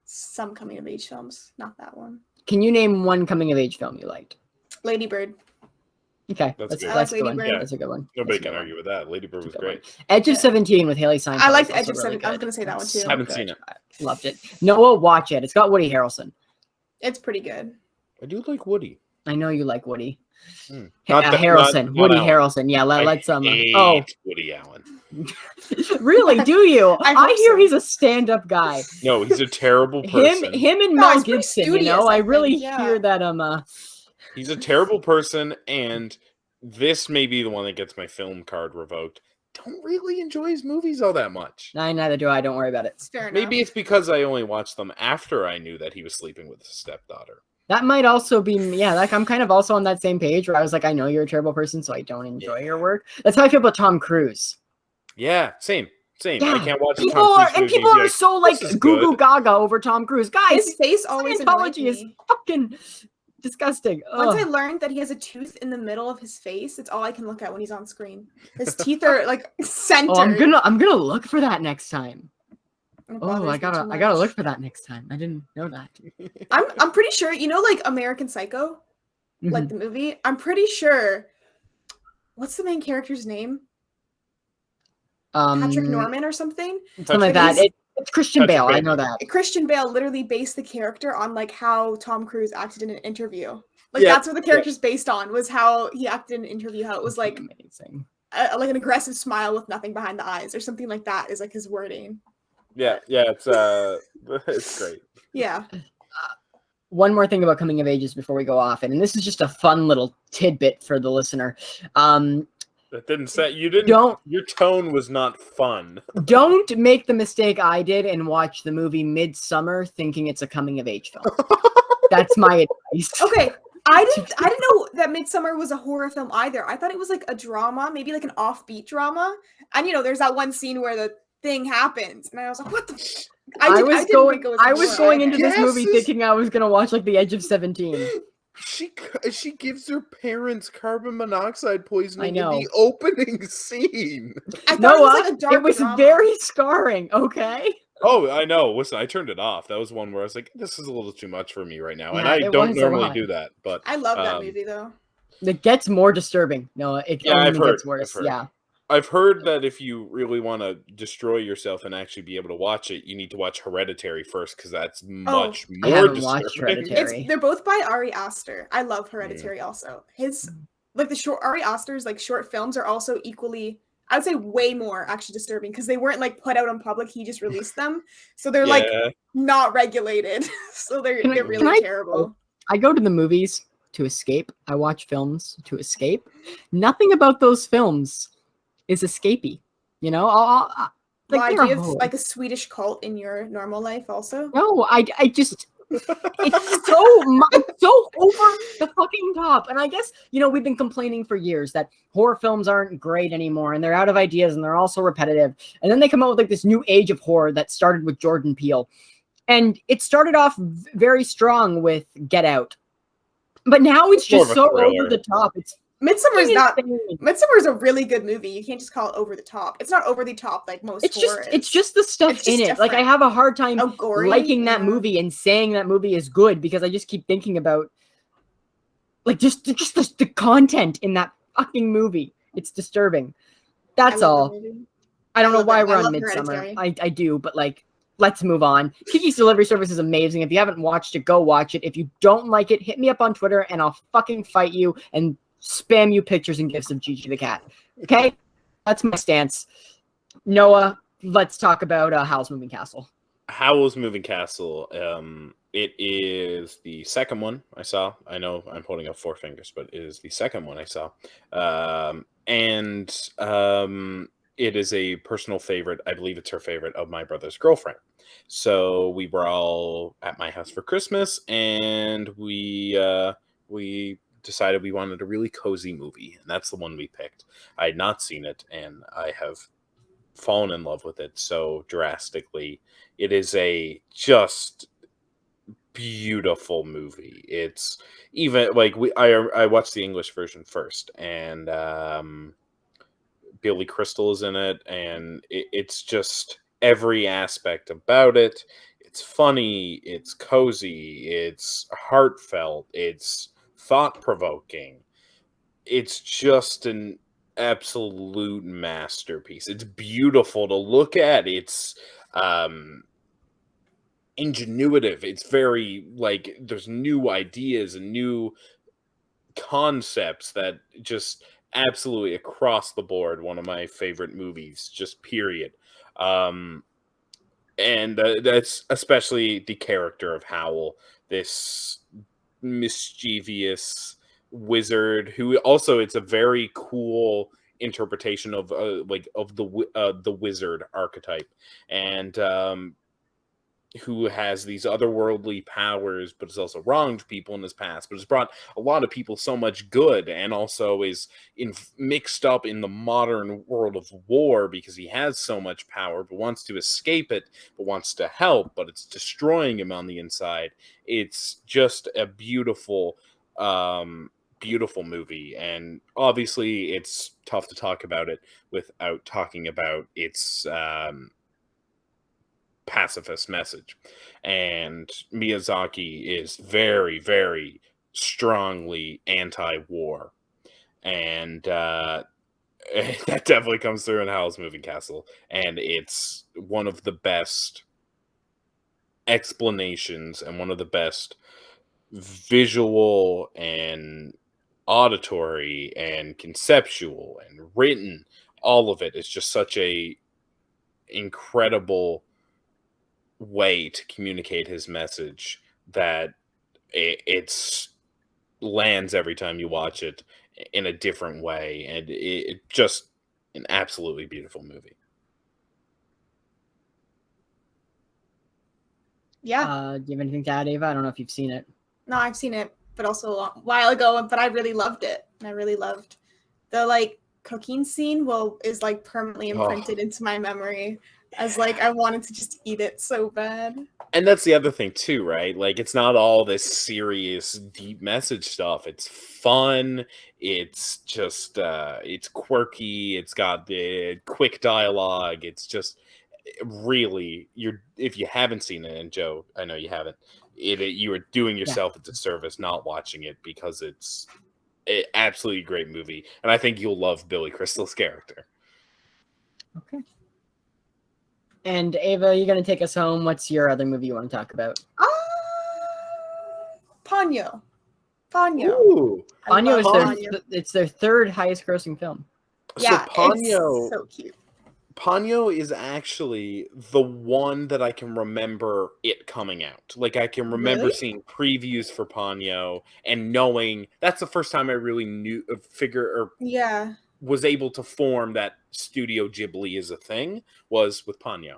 some coming of age films, not that one. Can you name one coming of age film you liked? Lady Bird. Okay, that's a good one. Yeah. That's a good one. Nobody can argue with that. Lady Bird was great. Edge of 17 with Haley Steinfeld. I liked Edge of 17. I was going to say that one too. I haven't seen it. I loved it. Noah, watch it. It's got Woody Harrelson. It's pretty good. I do like Woody. I know you like Woody. Harrelson. Woody Harrelson. Yeah, let's Woody Allen. Really? Do you? I hear he's a stand-up guy. No, he's a terrible person. Him and Mel Gibson. You know, I really hear that. He's a terrible person, and this may be the one that gets my film card revoked. Don't really enjoy his movies all that much. Neither do I. Don't worry about it. Fair enough. Maybe it's because I only watched them after I knew that he was sleeping with his stepdaughter. That might also be, I'm kind of also on that same page where I was like, I know you're a terrible person, so I don't enjoy your work. That's how I feel about Tom Cruise. Yeah, same. Yeah. I can't watch people are so like goo goo gaga over Tom Cruise. Guys, his face always Scientology is fucking disgusting. Once I learned that he has a tooth in the middle of his face, it's all I can look at when he's on screen. His teeth are like centered. Oh, I'm gonna look for that next time. I gotta look for that next time. I didn't know that. I'm pretty sure, like American Psycho, like the movie. I'm pretty sure. What's the main character's name? Patrick Norman or something. Something like that. It's Christian Bale. I know that. Christian Bale literally based the character on like how Tom Cruise acted in an interview. That's what the character's based on, was how he acted in an interview. How it was like amazing, like an aggressive smile with nothing behind the eyes, or something like that. Is like his wording. Yeah, it's great. Yeah. One more thing about coming of ages before we go off, and this is just a fun little tidbit for the listener. That didn't say you didn't. Your tone was not fun. Don't make the mistake I did and watch the movie Midsummer thinking it's a coming of age film. That's my advice. Okay, I didn't know that Midsummer was a horror film either. I thought it was like a drama, maybe like an offbeat drama. And there's that one scene where the thing happens, and I was like, "What the?" I didn't think it was. I was going into this Yes, movie thinking I was gonna watch like The Edge of 17. She gives her parents carbon monoxide poisoning in know. the opening scene. I thought Noah, it was like a dark it was drama. very scarring. Okay. Oh, I know. Listen, I turned it off. That was one where I was like, "This is a little too much for me right now," and Yeah, I it don't was a normally lot. do that. But I love that movie though. It gets more disturbing. No, it Yeah, only I've heard. gets worse. I've heard. Yeah. I've heard that if you really want to destroy yourself and actually be able to watch it, you need to watch Hereditary first because that's much I more haven't watched disturbing. Hereditary. They're both by Ari Aster. I love Hereditary also. His like the short Ari Aster's like short films are also equally, I would say, way more actually disturbing because they weren't like put out in public. He just released them, so they're like not regulated. So they're really terrible. I go to the movies to escape. I watch films to escape. Nothing about those films is escapey. You know, Why do you have like a Swedish cult in your normal life also? No, I just it's so over the fucking top. And I guess, we've been complaining for years that horror films aren't great anymore and they're out of ideas and they're also repetitive. And then they come out with like this new age of horror that started with Jordan Peele. And it started off very strong with Get Out. But now it's just so over the top. It's Midsummer's a really good movie. You can't just call it over the top. It's not over the top like most horror. It's just the stuff in it. Different. Like I have a hard time liking that yeah. movie and saying that movie is good because I just keep thinking about like just the content in that fucking movie. It's disturbing. That's all. I don't know why we're on Midsummer. I do, but like let's move on. Kiki's Delivery Service is amazing. If you haven't watched it, go watch it. If you don't like it, hit me up on Twitter and I'll fucking fight you and spam you pictures and gifs of Gigi the cat. Okay? That's my stance. Noah, let's talk about Howl's Moving Castle. Howl's Moving Castle. It is the second one I saw. I know I'm holding up 4 fingers, but it is the second one I saw. It is a personal favorite. I believe it's her favorite of my brother's girlfriend. So we were all at my house for Christmas, and we decided we wanted a really cozy movie, and that's the one we picked. I had not seen it, and I have fallen in love with it so drastically. It is a just beautiful movie. It's even like I watched the English version first, and Billy Crystal is in it, and it's just every aspect about it. It's funny, it's cozy, it's heartfelt, it's thought-provoking. It's just an absolute masterpiece. It's beautiful to look at. It's ingenuitive. It's very like there's new ideas and new concepts that just absolutely across the board one of my favorite movies, just period. And that's especially the character of Howl, this mischievous wizard who also it's a very cool interpretation of the wizard archetype, and who has these otherworldly powers, but has also wronged people in his past, but has brought a lot of people so much good, and also is mixed up in the modern world of war because he has so much power, but wants to escape it, but wants to help, but it's destroying him on the inside. It's just a beautiful, beautiful movie, and obviously it's tough to talk about it without talking about its pacifist message. And Miyazaki is very, very strongly anti-war, and that definitely comes through in Howl's Moving Castle, and it's one of the best explanations and one of the best visual and auditory and conceptual and written, all of it is just such a incredible way to communicate his message that it's lands every time you watch it in a different way, and it just an absolutely beautiful movie. Yeah. Do you have anything to add, Ava? I don't know if you've seen it. No, I've seen it. but also a while ago. But I really loved it, and I really loved the like cooking scene. Is like permanently imprinted into my memory as like I wanted to just eat it so bad. And that's the other thing too, right? Like, it's not all this serious, deep message stuff. It's fun. It's just, it's quirky. It's got the quick dialogue. It's just really, if you haven't seen it, and Joe, I know you haven't, you are doing yourself a disservice not watching it, because it's an absolutely great movie. And I think you'll love Billy Crystal's character. Okay. And Ava, you're going to take us home. What's your other movie you want to talk about? Ponyo. Ooh. Ponyo is it's their third highest grossing film. Yeah, so Ponyo, it's so cute. Ponyo is actually the one that I can remember it coming out. Like, I can remember seeing previews for Ponyo and knowing that's the first time I really was able to form that Studio Ghibli is a thing, was with Ponyo.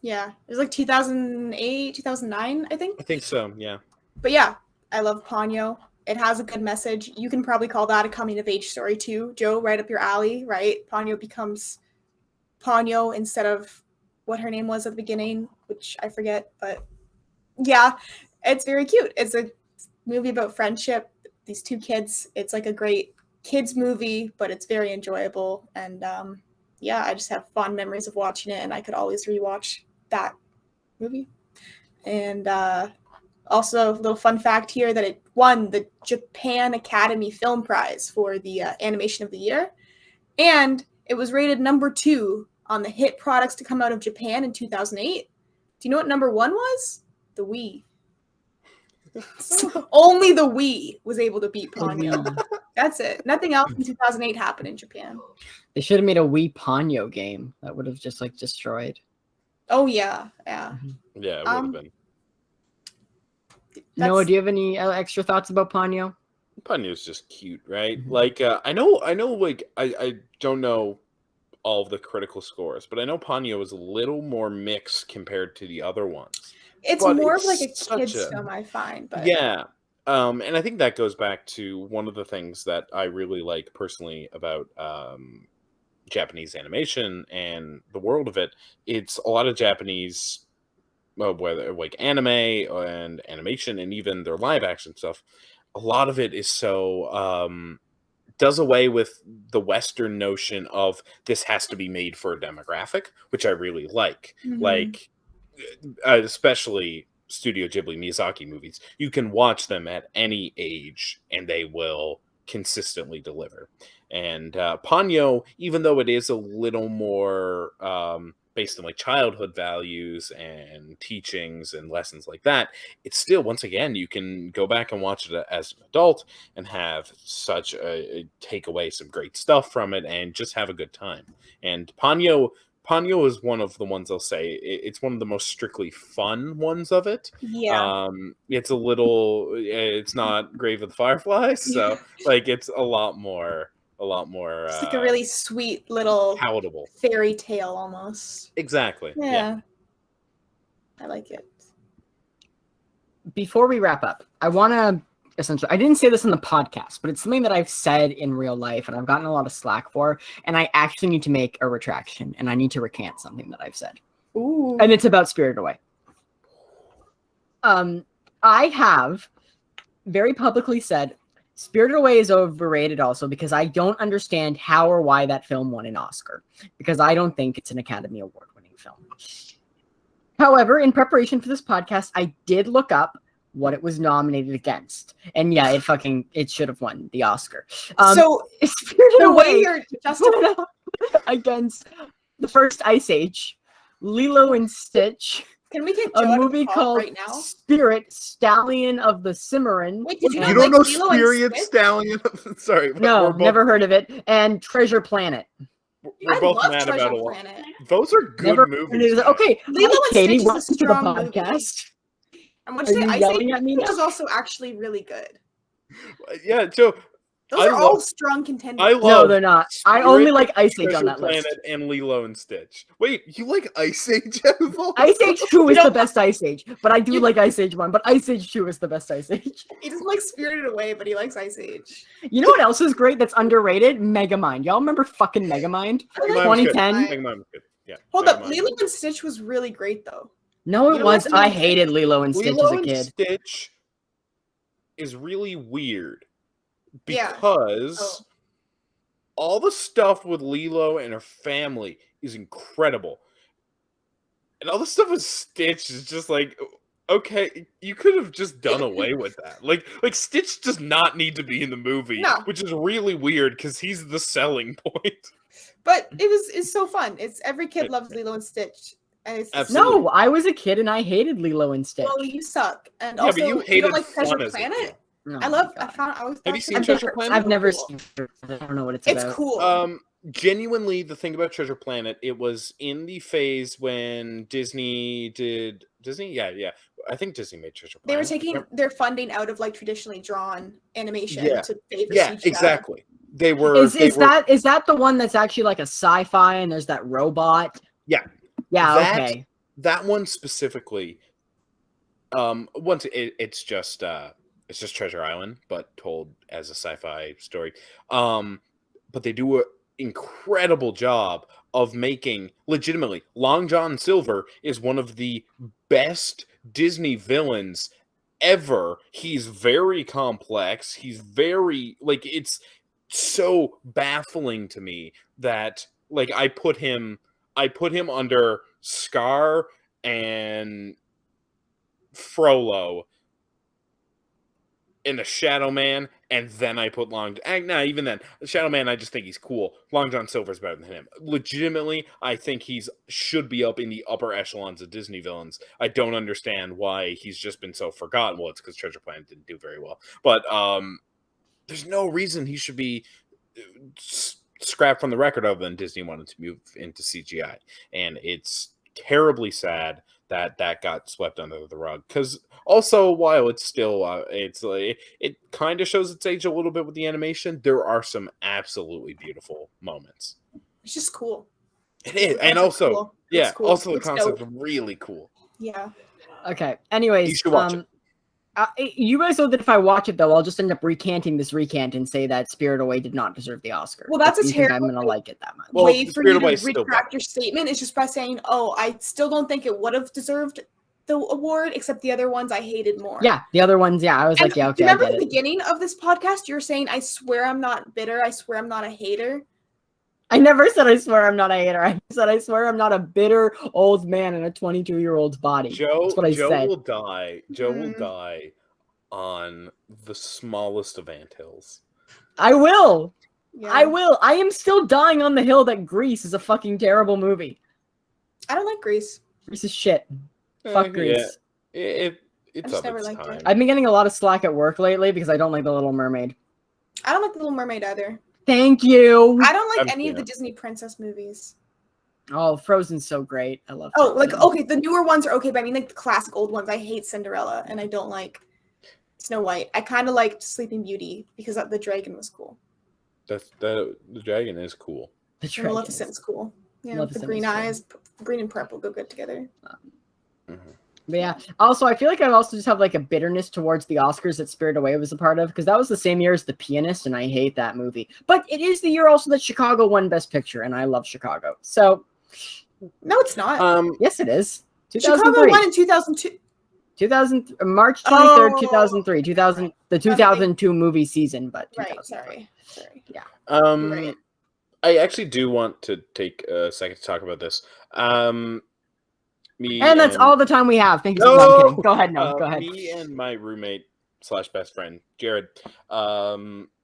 Yeah, it was like 2008, 2009, I think. I think so, yeah. But yeah, I love Ponyo. It has a good message. You can probably call that a coming-of-age story too, Joe, right up your alley, right? Ponyo becomes Ponyo instead of what her name was at the beginning, which I forget. But yeah, it's very cute. It's a movie about friendship. These two kids. It's like a great kids movie, but it's very enjoyable. And yeah, I just have fond memories of watching it, and I could always rewatch that movie. And also, a little fun fact here that it won the Japan Academy Film Prize for the animation of the year. And it was rated number 2 on the hit products to come out of Japan in 2008. Do you know what number 1 was? The Wii. Only the Wii was able to beat Ponyo. That's it. Nothing else in 2008 happened in Japan. They should have made a Wii Ponyo game. That would have just like destroyed. Oh, yeah. Yeah. Yeah, it would have been. Noah, do you have any extra thoughts about Ponyo? Ponyo's just cute, right? Like, I know, like, I don't know all of the critical scores, but I know Ponyo is a little more mixed compared to the other ones. It's more of like a kid's film, I find. But yeah. And I think that goes back to one of the things that I really like personally about Japanese animation and the world of it. It's a lot of Japanese, whether like anime and animation and even their live action stuff, a lot of it is so does away with the Western notion of this has to be made for a demographic, which I really like. Like, especially Studio Ghibli Miyazaki movies, you can watch them at any age and they will consistently deliver. And Ponyo, even though it is a little more based on like childhood values and teachings and lessons like that, it's still, once again, you can go back and watch it as an adult and have such take away some great stuff from it and just have a good time. And Ponyo is one of the ones I'll say it's one of the most strictly fun ones of it. Yeah. It's a little, it's not Grave of the Fireflies, so like it's a lot more. It's like a really sweet little palatable fairy tale almost. Exactly. Yeah. I like it. Before we wrap up, I want to essentially, I didn't say this on the podcast, but it's something that I've said in real life and I've gotten a lot of slack for, and I actually need to make a retraction and I need to recant something that I've said. Ooh. And it's about Spirited Away. I have very publicly said Spirited Away is overrated also because I don't understand how or why that film won an Oscar, because I don't think it's an Academy Award-winning film. However, in preparation for this podcast, I did look up what it was nominated against. And yeah, it should have won the Oscar. So Spirited Away you're justifying against the first Ice Age, Lilo and Stitch, can we get a movie called right now? Spirit, Stallion of the Cimarron. Wait, did you You not don't know like Lilo and Spirit Stitch? Stallion? Sorry. No, never heard of it. And Treasure Planet. We're I both love mad Treasure about it. Planet. Those are good Never movies. heard of it. Okay, Lilo and Katie, Stitch is a welcome to the strong movie. podcast. And what Are you say, you Ice yelling Age at me was now? also actually really good. Yeah, Joe. Those I are all love- strong contenders. I love No, they're not. I only Spirit, like Ice Age on Treasure that list. Planet, and Lilo and Stitch. Wait, you like Ice Age out of all Ice Age 2 is You the know- best Ice Age, but I do You- like Ice Age 1, but Ice Age 2 is the best Ice Age. He doesn't like Spirited Away, but he likes Ice Age. You know what else is great that's underrated? Megamind. Y'all remember fucking Megamind? I like Megamind was good. 2010? Megamind was good. Yeah. Hold up, Megamind. Lilo and Stitch was really great though. No, You it know was. what? I hated Lilo and Stitch Lilo as a and kid. Stitch is really weird Yeah. because all the stuff with Lilo and her family is incredible. And all the stuff with Stitch is just like, okay, you could have just done away with that. Like Stitch does not need to be in the movie, No. which is really weird because he's the selling point. But it's so fun. It's every kid loves Lilo and Stitch. And it's Absolutely. No, I was a kid and I hated Lilo and Stitch. well, you suck. And Yeah, also but you don't hated like fun Treasure as a Planet. kid. Oh I my love God. I always Have you thought seen Treasure Treasure Planet? I've never cool. seen it. I don't know what it's It's about. cool. Genuinely, the thing about Treasure Planet, it was in the phase when Disney did Disney. Yeah. I think Disney made Treasure They were Planet. taking their funding out of like traditionally drawn animation Yeah. to favor Yeah, CGI. exactly. They were. Is they were, that the one that's actually like a sci-fi and there's that robot? Yeah. Yeah, That- okay. that one specifically? Once it's just Treasure Island, but told as a sci-fi story. But they do an incredible job of making legitimately. Long John Silver is one of the best Disney villains ever. He's very complex. He's very it's so baffling to me that I put him under Scar and Frollo in the Shadow Man, and then I put even then, the Shadow Man, I just think he's cool. Long John Silver's better than him. Legitimately, I think should be up in the upper echelons of Disney villains. I don't understand why he's just been so forgotten. Well, it's because Treasure Planet didn't do very well. But there's no reason he should be scrapped from the record other than Disney wanted to move into CGI. And it's terribly sad that got swept under the rug, because also while it's still it kind of shows its age a little bit with the animation, there are some absolutely beautiful moments. It's just cool. It is. The And concept's also cool. yeah, It's cool. also the It's concept dope. is really cool. Yeah. Okay. You Anyways, should watch it. You guys know that if I watch it though, I'll just end up recanting this recant and say that Spirit Away did not deserve the Oscar. Well, that's if a you think I'm terrible gonna like it that much. Well, way for Spirited you to Away is still retract your statement is just by saying, "Oh, I still don't think it would have deserved the award, except the other ones I hated more." Yeah, the other ones, yeah, I was And like, yeah, okay, I remember get the it. beginning of this podcast? You were saying, "I swear I'm not bitter. I swear I'm not a hater." I never said I swear I'm not a hater. I said I swear I'm not a bitter old man in a 22-year-old's body. That's what I said. Will die. Joe will Mm. die on the smallest of anthills. I will. Yeah. I will. I am still dying on the hill that Grease is a fucking terrible movie. I don't like Grease. Grease is shit. Fuck Grease. It's just of never its liked it. time. I've been getting a lot of slack at work lately because I don't like The Little Mermaid. I don't like The Little Mermaid either. Thank you. I don't like I've any seen of the it. Disney princess movies. Oh, Frozen's so great. I love Oh, like Frozen. okay, the newer ones are okay, but I mean like the classic old ones. I hate Cinderella and I don't like Snow White. I kind of liked Sleeping Beauty because the dragon was cool. The dragon is cool. The And Dragon. Maleficent's cool. Yeah, the Maleficent green is cool. eyes, green and purple go good together. But yeah. Also, I feel like I also just have like a bitterness towards the Oscars that Spirit Away was a part of because that was the same year as The Pianist, and I hate that movie. But it is the year also that Chicago won Best Picture, and I love Chicago. So No, it's not. yes, it is. Chicago 2003. won in 2002. 2000 March 23rd, Oh. 2003. 2000 the 2002 movie season, but Right, 2003. sorry. Right. I actually do want to take a second to talk about this. And that's all the time we have. Thank you. No! No, I'm kidding. Go ahead. No, go ahead. Me and my roommate / best friend Jared,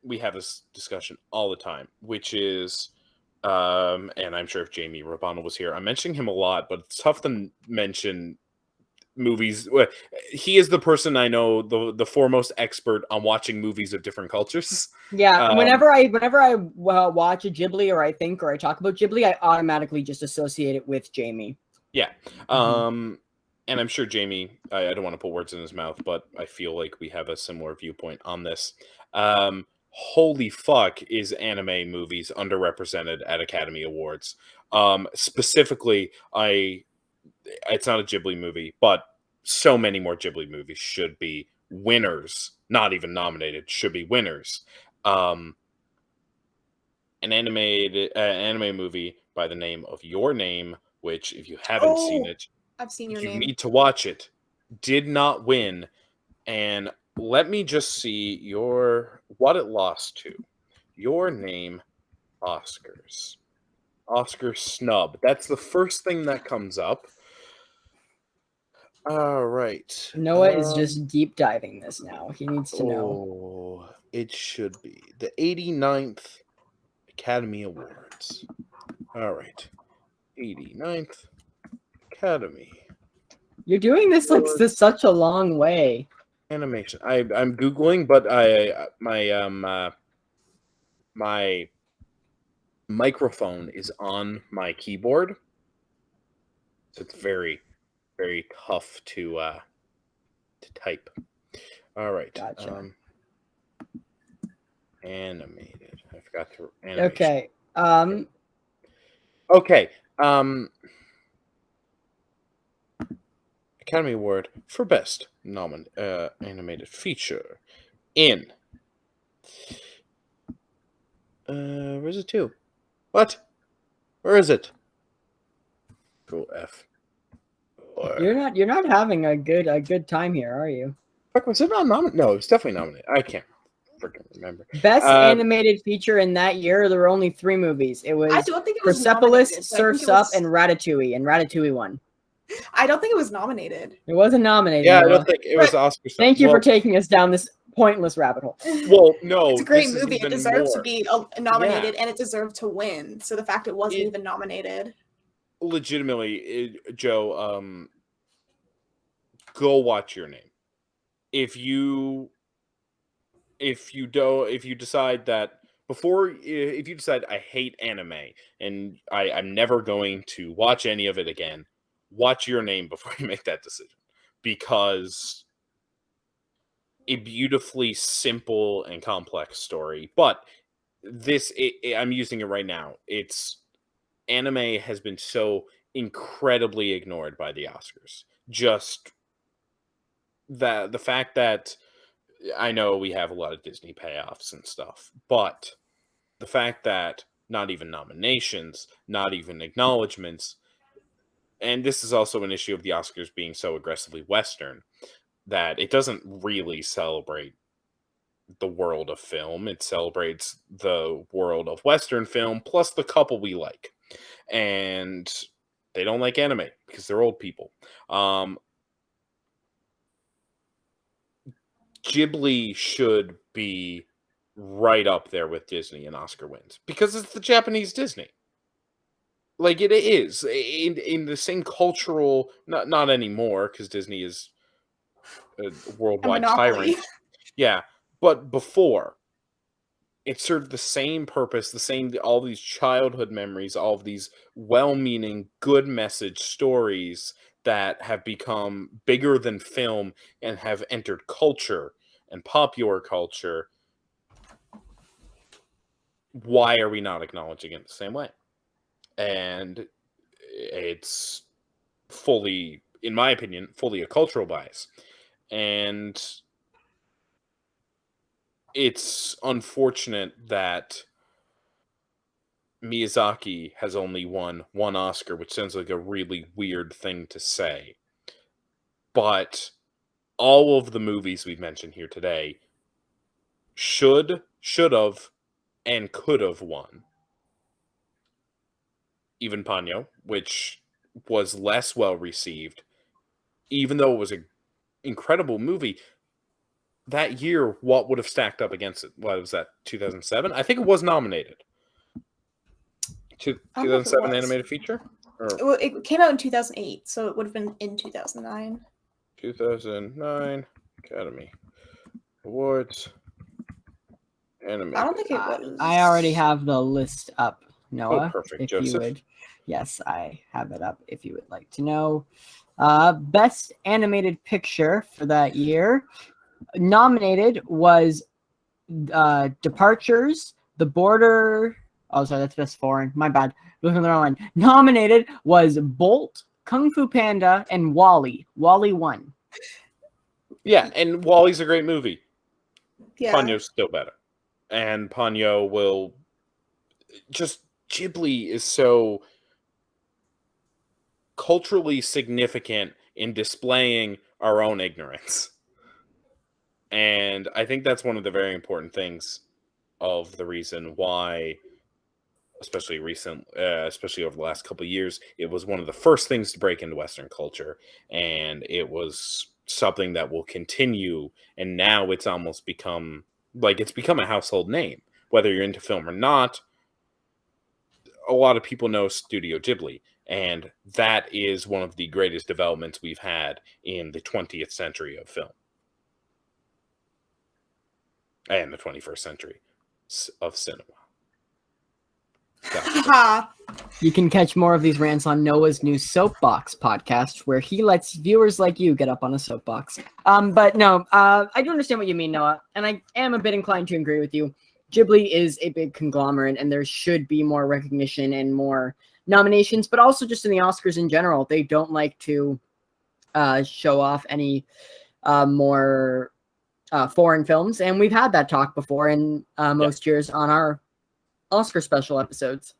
we have this discussion all the time, which is, and I'm sure if Jamie Rabano was here, I'm mentioning him a lot, but it's tough to mention movies. He is the person I know the foremost expert on watching movies of different cultures. Yeah, whenever I watch a Ghibli or I think or I talk about Ghibli, I automatically just associate it with Jamie. Yeah. And I'm sure Jamie, I don't want to put words in his mouth, but I feel like we have a similar viewpoint on this. holy fuck, is anime movies underrepresented at Academy Awards. Specifically, it's not a Ghibli movie, but so many more Ghibli movies should be winners, not even nominated, should be winners. An anime movie by the name of Your Name, which if you haven't seen it, I've seen Your you Name. need to watch it, did not win. And let me just see what it lost to. Your Name, Oscars. Oscar snub. That's the first thing that comes up. All right. Noah is just deep diving this now. He needs to know. Oh, it should be the 89th Academy Awards. All right. 89th Academy You're doing this like this such a long way. Animation. I'm Googling, but my microphone is on my keyboard. So it's very, very tough to type. All right. Gotcha. Animated. I forgot to animation. Okay. Okay. Academy Award for Best Animated Feature in. Where's it to? What? Where is it? Cool F. You're not having a good time here, are you? Fuck, was it not nominated? No, it was definitely nominated. I can't freaking remember. Best animated feature in that year, there were only 3 movies. It was I don't think it was Persepolis, nominated, but I think Surf's it Up, was- and Ratatouille won. I don't think it was nominated. It wasn't nominated. Yeah, I Noah. don't think it was Oscar. Thank you for taking us down this pointless rabbit hole. Well, no, It's a great this is movie. It even deserves to more. be nominated, and it deserved to win. So the fact it wasn't even nominated. Legitimately, Joe, go watch Your Name. If you decide that if you decide I hate anime and I'm never going to watch any of it again, watch Your Name before you make that decision, because a beautifully simple and complex story. But I'm using it right now. Anime has been so incredibly ignored by the Oscars. Just the fact that I know we have a lot of Disney payoffs and stuff, but the fact that not even nominations, not even acknowledgments, and this is also an issue of the Oscars being so aggressively Western, that it doesn't really celebrate the world of film. It celebrates the world of Western film plus the couple we like. And they don't like anime because they're old people. Ghibli should be right up there with Disney and Oscar wins because it's the Japanese Disney. Like it is in the same cultural, not anymore because Disney is a worldwide tyrant. Yeah, but before it served the same purpose, all these childhood memories, all of these well-meaning, good message stories that have become bigger than film and have entered culture and popular culture. Why are we not acknowledging it the same way? And it's fully, in my opinion, fully a cultural bias. And it's unfortunate that Miyazaki has only won 1 Oscar, which sounds like a really weird thing to say. But all of the movies we've mentioned here today should have, and could have won. Even Ponyo, which was less well received, even though it was an incredible movie. That year, what would have stacked up against it? What was that, 2007? I think it was nominated. 2007 animated feature? Well, it came out in 2008, so it would have been in 2009. 2009 Academy Awards. Animated. I don't think it was. I already have the list up, Noah. Oh, perfect, if Joseph. You would. Yes, I have it up if you would like to know. Best animated picture for that year. Nominated was Departures, The Border. Oh, sorry, that's Best Foreign. My bad. Looking at the wrong one. Nominated was Bolt, Kung Fu Panda, and Wall-E. Wall-E won. Yeah, and Wall-E's a great movie. Yeah. Ponyo's still better. And Ponyo will just Ghibli is so culturally significant in displaying our own ignorance. And I think that's one of the very important things of the reason why, especially especially over the last couple of years, it was one of the first things to break into Western culture, and it was something that will continue. And now it's almost become a household name, whether you're into film or not. A lot of people know Studio Ghibli, and that is one of the greatest developments we've had in the 20th century of film. And the 21st century of cinema. You can catch more of these rants on Noah's new Soapbox podcast, where he lets viewers like you get up on a soapbox. But no, I do understand what you mean, Noah, and I am a bit inclined to agree with you. Ghibli is a big conglomerate, and there should be more recognition and more nominations, but also just in the Oscars in general. They don't like to show off any more foreign films, and we've had that talk before in most years on our Oscar special episodes.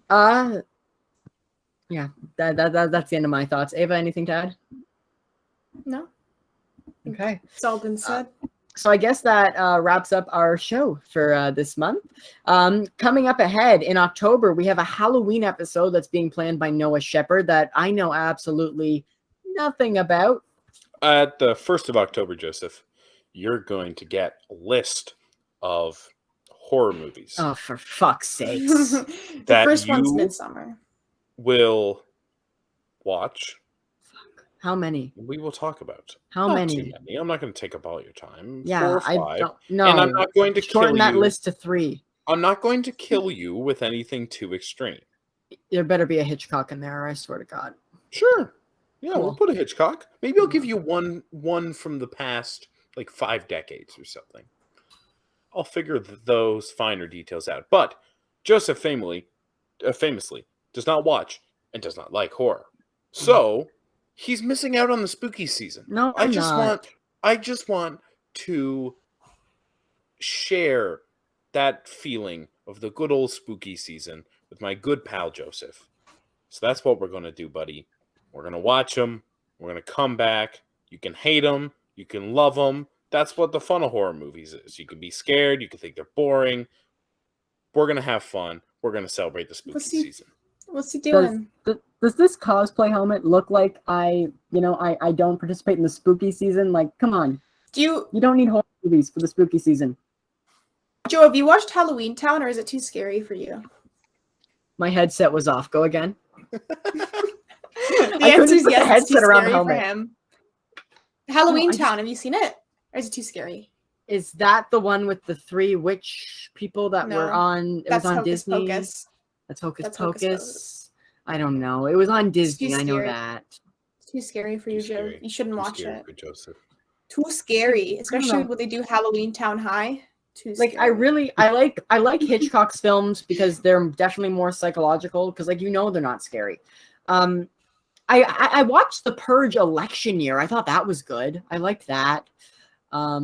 That's the end of my thoughts. Ava, anything to add? No. Okay. It's all been said. So I guess that wraps up our show for this month. Coming up ahead in October, we have a Halloween episode that's being planned by Noah Shepherd that I know absolutely nothing about. At the 1st of October, Joseph, you're going to get a list of horror movies. Oh, for fuck's sakes. The first one's Midsummer. Will watch. How many? We will talk about. How not many? Too many. I'm not going to take up all your time. Yeah, 4 or 5. I don't know. And I'm not going to shorten kill that you. list to 3. I'm not going to kill you with anything too extreme. There better be a Hitchcock in there, I swear to God. Sure. Yeah, Cool. We'll put a Hitchcock. Maybe I'll give you one from the past, like 5 decades or something. I'll figure those finer details out. But Joseph famously does not watch and does not like horror. So he's missing out on the spooky season. No, I just want to share that feeling of the good old spooky season with my good pal Joseph. So that's what we're going to do, buddy. We're going to watch them. We're going to come back. You can hate them. You can love them. That's what the fun of horror movies is. You can be scared. You can think they're boring. We're going to have fun. We're going to celebrate the spooky season. What's he doing? Does this cosplay helmet look like I don't participate in the spooky season? Like, come on. You don't need horror movies for the spooky season. Joe, have you watched Halloweentown, or is it too scary for you? My headset was off. Go again. The answer is yes. It's too scary for him. Halloweentown, have you seen it? Or is it too scary? Is that the one with the 3 witch people that were on? It was on Hocus Disney. Pocus. That's Hocus Pocus. I don't know. It was on Disney. I know that. It's too scary for you, Joe. You shouldn't watch it. For Joseph. Too scary, especially when they do Halloweentown High. Too scary. Like I like Hitchcock's films because they're definitely more psychological. Because they're not scary. I watched The Purge election year. I thought that was good. I liked that. I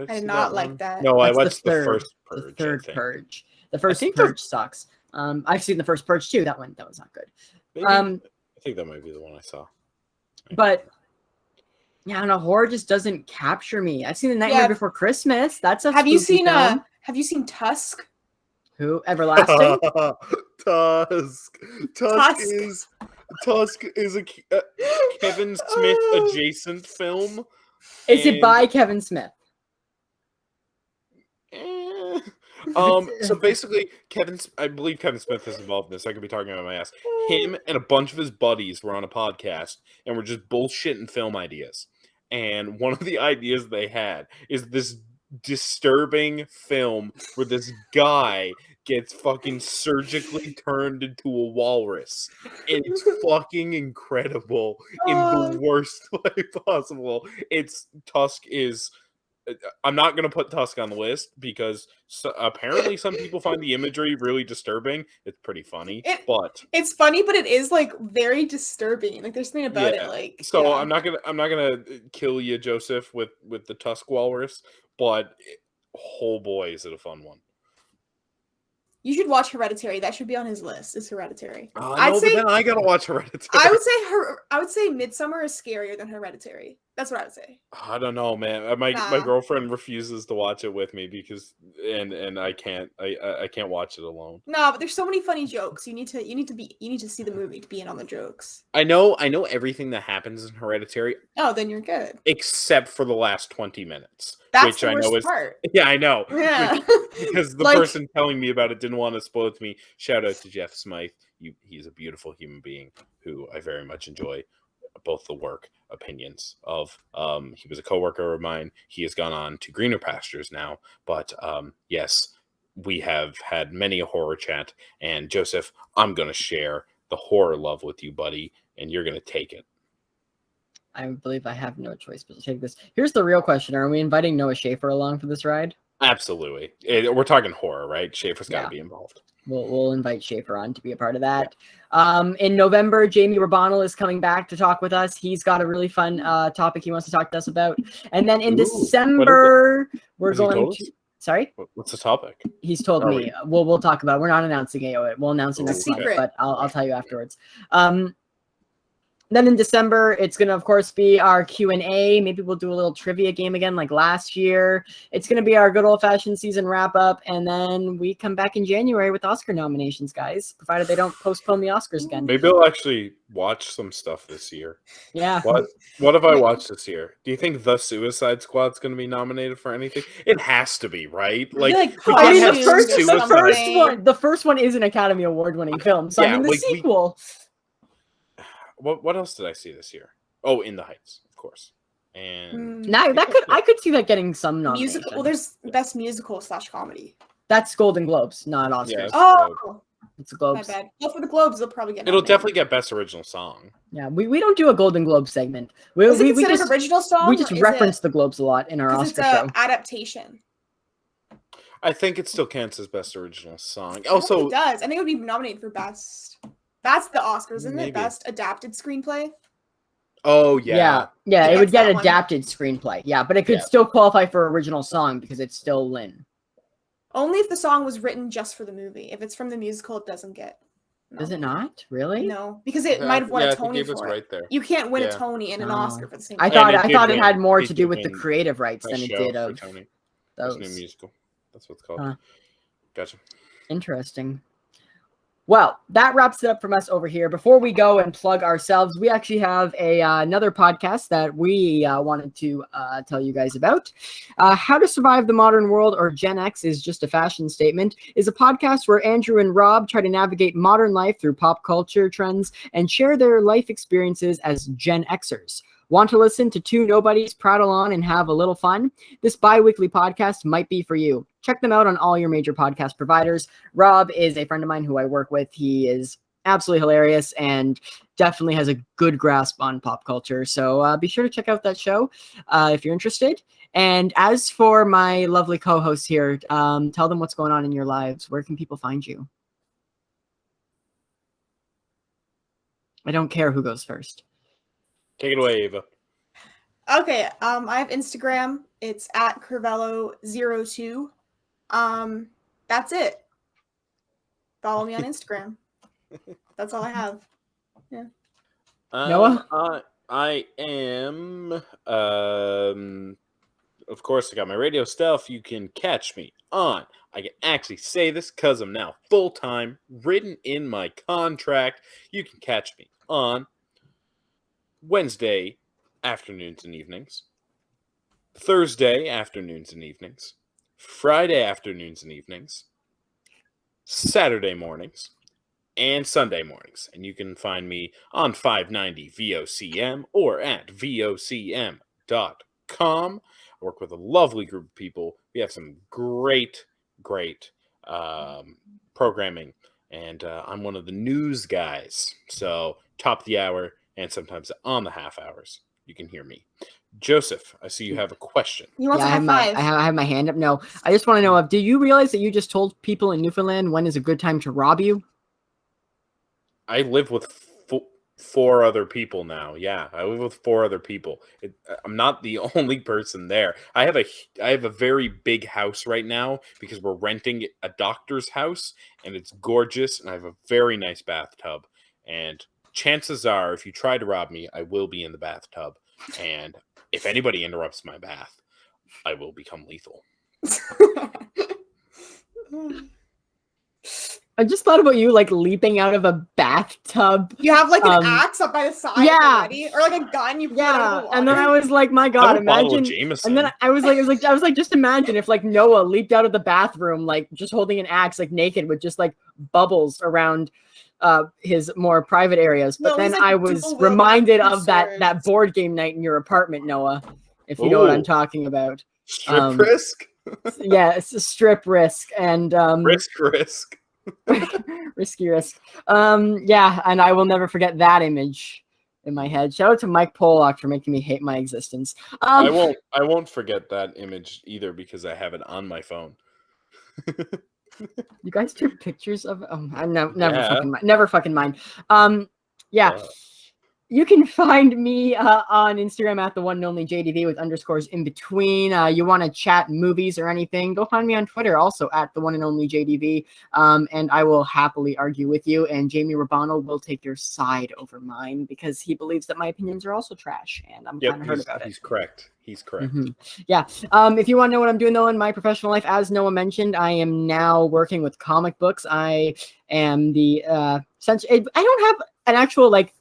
did not like that. No, I watched the first Purge. The third Purge. The first Purge sucks. I've seen the first Purge too. That was not good. Maybe, I think that might be the one I saw. But yeah, I don't know. Horror just doesn't capture me. I've seen The Nightmare Before Christmas. That's a. Have you seen film. Have you seen Tusk? Who? Everlasting. Tusk is a Kevin Smith adjacent film. Is it by Kevin Smith? So basically, I believe Kevin Smith is involved in this. I could be talking about my ass. Him and a bunch of his buddies were on a podcast and were just bullshitting film ideas. And one of the ideas they had is this disturbing film where this guy gets fucking surgically turned into a walrus, and it's fucking incredible in the worst way possible. Tusk is I'm not going to put Tusk on the list because apparently some people find the imagery really disturbing. It's pretty funny, but it's funny, but it is like very disturbing. Like there's something about it. Like so I'm not gonna kill you, Joseph, with the Tusk Walrus, but oh boy, is it a fun one. You should watch Hereditary. That should be on his list. Is Hereditary? But then I gotta watch Hereditary. I would say Midsummer is scarier than Hereditary. That's what I would say. I don't know, man. My girlfriend refuses to watch it with me because and I can't watch it alone. No, but there's so many funny jokes. You need to see the movie to be in on the jokes. I know everything that happens in Hereditary. Oh, then you're good. Except for the last 20 minutes. That's the worst part. Yeah, I know. Yeah. Because the person telling me about it didn't want to spoil it to me. Shout out to Jeff Smythe. He's a beautiful human being who I very much enjoy both the work opinions of. He was a coworker of mine. He has gone on to greener pastures now. But yes, we have had many a horror chat. And Joseph, I'm going to share the horror love with you, buddy. And you're going to take it. I believe I have no choice but to take this. Here's the real question. Are we inviting Noah Schaefer along for this ride? Absolutely. We're talking horror, right? Schaefer's got to be involved. We'll invite Schaefer on to be a part of that. In November, Jamie Rabanel is coming back to talk with us. He's got a really fun topic he wants to talk to us about. And then in December, we're going to... Sorry? What's the topic? He's told me. We'll talk about it. We're not announcing it. We'll announce it next month, but I'll tell you afterwards. Then in December, it's going to, of course, be our Q&A. Maybe we'll do a little trivia game again like last year. It's going to be our good old-fashioned season wrap-up. And then we come back in January with Oscar nominations, guys, provided they don't postpone the Oscars again. Maybe I'll actually watch some stuff this year. Yeah. What have I watched this year? Do you think The Suicide Squad's going to be nominated for anything? It has to be, right? The first one is an Academy Award-winning film. So I mean, the sequel... What else did I see this year? Oh, In the Heights, of course. And I could see that getting some nomination. Musical. Well, there's best musical / comedy. That's Golden Globes, not Oscars. Yeah, it's Globes. My bad. Well, for the Globes, they'll probably get. It'll definitely get best original song. Yeah, we don't do a Golden Globe segment. We just original song. We just reference the Globes a lot in our Oscar show. Adaptation. I think it still counts as best original song. Also, it does. I think it would be nominated for best. That's the Oscars, isn't it? Best adapted screenplay. Oh yeah. Yeah. It would get adapted screenplay. Yeah, but it could still qualify for original song because it's still Lin. Only if the song was written just for the movie. If it's from the musical, it doesn't get. No. Does it not? Really? No, because it might have won a Tony for it. Right there. You can't win a Tony and an Oscar for the same. I thought it had more to do with the creative rights than it did of those. New musical. That's what it's called. Gotcha. Interesting. Well, that wraps it up from us over here. Before we go and plug ourselves, we actually have another podcast that we wanted to tell you guys about. How to Survive the Modern World, or Gen X is Just a Fashion Statement, is a podcast where Andrew and Rob try to navigate modern life through pop culture trends and share their life experiences as Gen Xers. Want to listen to two nobodies prattle on and have a little fun? This bi-weekly podcast might be for you. Check them out on all your major podcast providers. Rob is a friend of mine who I work with. He is absolutely hilarious and definitely has a good grasp on pop culture. So be sure to check out that show if you're interested. And as for my lovely co-hosts here, tell them what's going on in your lives. Where can people find you? I don't care who goes first. Take it away, Ava. Okay, I have Instagram. It's at Curvello02. That's it. Follow me on Instagram. That's all I have. Yeah. Noah? I am, of course, I got my radio stuff. You can catch me on, I can actually say this because I'm now full-time, written in my contract. You can catch me on Wednesday afternoons and evenings, Thursday afternoons and evenings, Friday afternoons and evenings, Saturday mornings, and Sunday mornings. And you can find me on 590 VOCM or at VOCM.com. I work with a lovely group of people. We have some great programming. And I'm one of the news guys. So top of the hour and sometimes on the half hours. you can hear me. Joseph, I see you have a question. He wants Yeah, a high five. I have my hand up. No, I just want to know, do you realize that you just told people in Newfoundland when is a good time to rob you? I live with 4 other people now. Yeah, I live with 4 other people. I'm not the only person there. I have a very big house right now because we're renting a doctor's house, and it's gorgeous, and I have a very nice bathtub. And chances are, if you try to rob me, I will be in the bathtub. And if anybody interrupts my bath, I will become lethal. I just thought about you like leaping out of a bathtub. You have like an axe up by the side, yeah. ready, or like a gun. You pull it out of the water. And then I was like, my God, imagine. Jameson. And then I was like, just imagine if like Noah leaped out of the bathroom, like just holding an axe, like naked, with just like bubbles around his more private areas. But then I was reminded of that board game night in your apartment, Noah, if you know what I'm talking about. Strip risk? Yeah, it's a strip risk and risk. Risky risk. Yeah, and I will never forget that image in my head. Shout out to Mike Pollock for making me hate my existence. I won't forget that image either because I have it on my phone. You guys took pictures of never fucking mind. Yeah. You can find me on Instagram at the one and only JDV with underscores in between. You want to chat movies or anything, go find me on Twitter also at the one and only JDV. And I will happily argue with you. And Jamie Rabano will take your side over mine because he believes that my opinions are also trash. And I'm kind of hurt about it. He's correct. He's correct. Mm-hmm. Yeah. If you want to know what I'm doing though in my professional life, as Noah mentioned, I am now working with comic books. I am the I don't have an actual like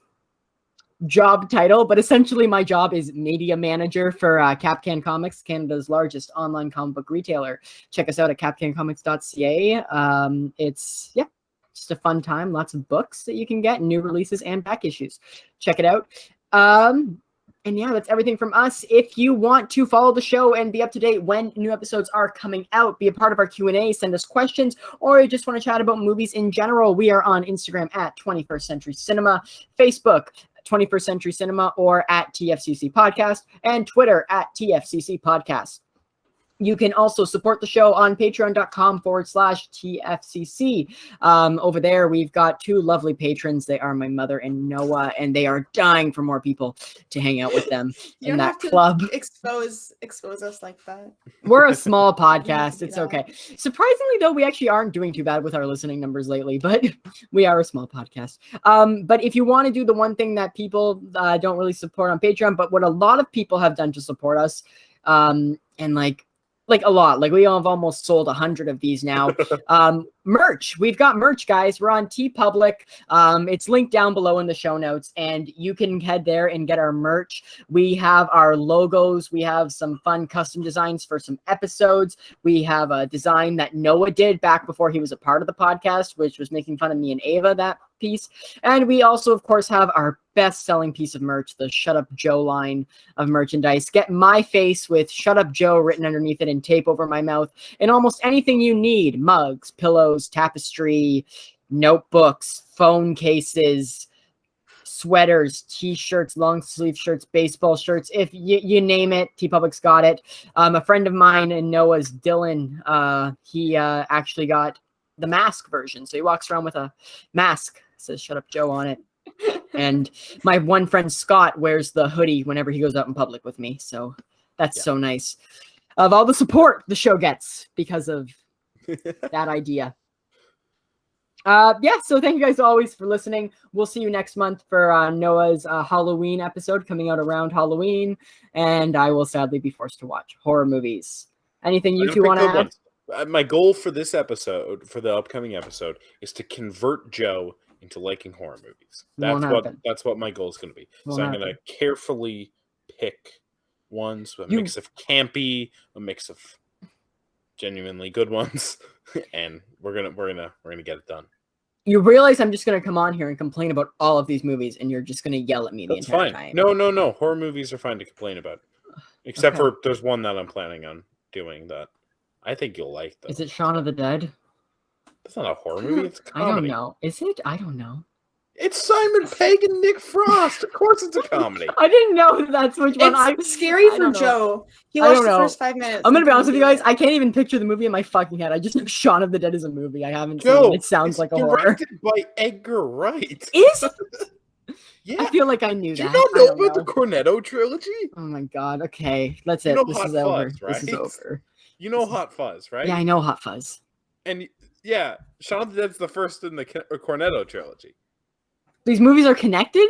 job title, but essentially my job is media manager for Capcan Comics, Canada's largest online comic book retailer. Check us out at capcancomics.ca. It's just a fun time, lots of books that you can get, new releases and back issues. Check it out. And yeah, that's everything from us. If you want to follow the show and be up to date when new episodes are coming out, be a part of our Q&A, send us questions, or you just want to chat about movies in general, we are on Instagram at 21st Century Cinema, Facebook 21st Century Cinema or at TFCC Podcast, and Twitter at TFCC Podcast. You can also support the show on patreon.com/TFCC. Over there, we've got 2 lovely patrons. They are my mother and Noah, and they are dying for more people to hang out with them in that club. Expose us like that. We're a small podcast. It's okay. Surprisingly, though, we actually aren't doing too bad with our listening numbers lately, but we are a small podcast. But if you want to do the one thing that people don't really support on Patreon, but what a lot of people have done to support us, and like a lot, like we have almost sold 100 of these now. Merch, we've got merch, guys. We're on TeePublic. It's linked down below in the show notes, and you can head there and get our merch. We have our logos. We have some fun custom designs for some episodes. We have a design that Noah did back before he was a part of the podcast, which was making fun of me and Ava, that piece. And we also, of course, have our best-selling piece of merch, the Shut Up Joe line of merchandise. Get my face with Shut Up Joe written underneath it and tape over my mouth, and almost anything you need: mugs, pillows, tapestry, notebooks, phone cases, sweaters, t-shirts, long sleeve shirts, baseball shirts. If you name it, TeePublic's got it. A friend of mine and Noah's, Dylan, he actually got the mask version. So he walks around with a mask that says Shut Up Joe on it. And my one friend Scott wears the hoodie whenever he goes out in public with me. So that's so nice. Of all the support the show gets because of that idea. So thank you guys always for listening. We'll see you next month for Noah's Halloween episode coming out around Halloween, and I will sadly be forced to watch horror movies. Anything you two want to add? My goal for this episode, for the upcoming episode, is to convert Joe into liking horror movies. That's what my goal is going to be. So I'm going to carefully pick ones, a mix of campy, a mix of genuinely good ones, and we're gonna get it done. You realize I'm just gonna come on here and complain about all of these movies, and you're just gonna yell at me the entire time. No. Horror movies are fine to complain about, except for there's one that I'm planning on doing that I think you'll like. Though. Is it Shaun of the Dead? That's not a horror movie. It's a comedy. I don't know. Is it? I don't know. It's Simon Pegg and Nick Frost. Of course it's a comedy. I didn't know that's which one. It's scary I for don't know. Joe. He I watched don't the know. first 5 minutes. I'm gonna be and honest with you couldn't guys. do I can't even picture the movie in my fucking head. I just know Shaun of the Dead is a movie I haven't Joe, seen. It sounds like a horror. directed by Edgar Wright. Is it? Yeah. I feel like I knew Do that. you not I know don't about know. the Cornetto trilogy? Oh my god. Okay, that's You it. know This Hot is over. Fuzz, This is right? over. You know Hot Fuzz, right? Yeah, I know Hot Fuzz. And yeah, Shaun of the Dead's the first in the Cornetto trilogy. These movies are connected?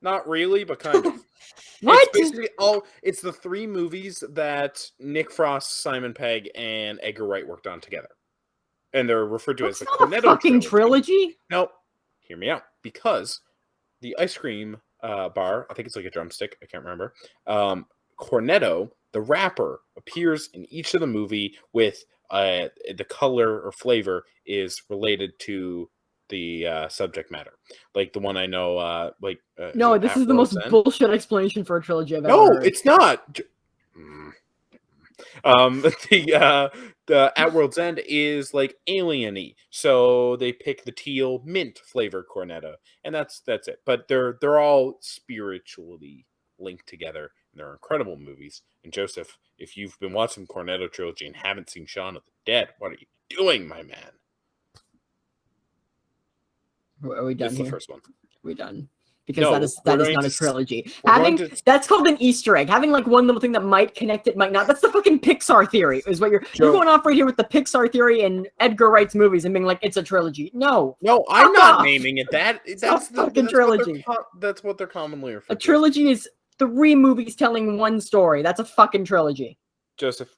Not really, but kind of. What? It's basically it's the 3 movies that Nick Frost, Simon Pegg, and Edgar Wright worked on together. And they're referred to That's as the not Cornetto a fucking trilogy. No, hear me out. Because the ice cream bar, I think it's like a drumstick, I can't remember. Cornetto, the rapper, appears in each of the movie with the color or flavor is related to the subject matter. Like the one I know, No, this is the most bullshit explanation for a trilogy I've ever No, heard. it's not. The At World's End is like alien-y, so they pick the teal mint flavor cornetto, and that's it. But they're all spiritually linked together, and they're incredible movies. And Joseph, if you've been watching Cornetto trilogy and haven't seen Shaun of the Dead, what are you doing, my man? Are we done This is here? the first one. We're done. Because No, that is we're not going a to- trilogy. we're going That's called an Easter egg. Having like one little thing that might connect it, might not. That's the fucking Pixar theory. Is what you're Joe. going off right here with the Pixar theory and Edgar Wright's movies and being like it's a trilogy. No, No, I'm not off. naming it that. a That's fucking trilogy. That's what they're commonly referred a to. trilogy is 3 movies telling one story. That's a fucking trilogy. Joseph,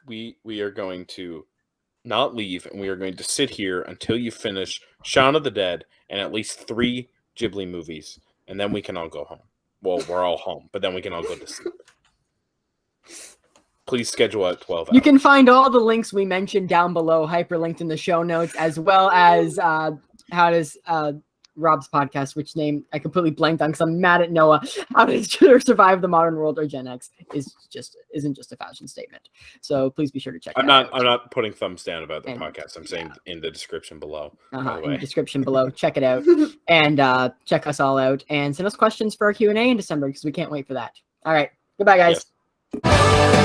we are going to not leave, and we are going to sit here until you finish Shaun of the Dead and at least 3 Ghibli movies, and then we can all go home. Well, we're all home, but then we can all go to sleep. Please schedule at 12 hours. You can find all the links we mentioned down below, hyperlinked in the show notes, as well as how does Rob's podcast, which name I completely blanked on because I'm mad at Noah. How does survive the modern world or Gen X isn't just a fashion statement. So please be sure to check. I'm that out. not putting thumbs down about the And- podcast. I'm saying in the description below. By the In way. the description below. Check it out and check us all out and send us questions for our Q&A in December because we can't wait for that. All right. Goodbye, guys. Yes.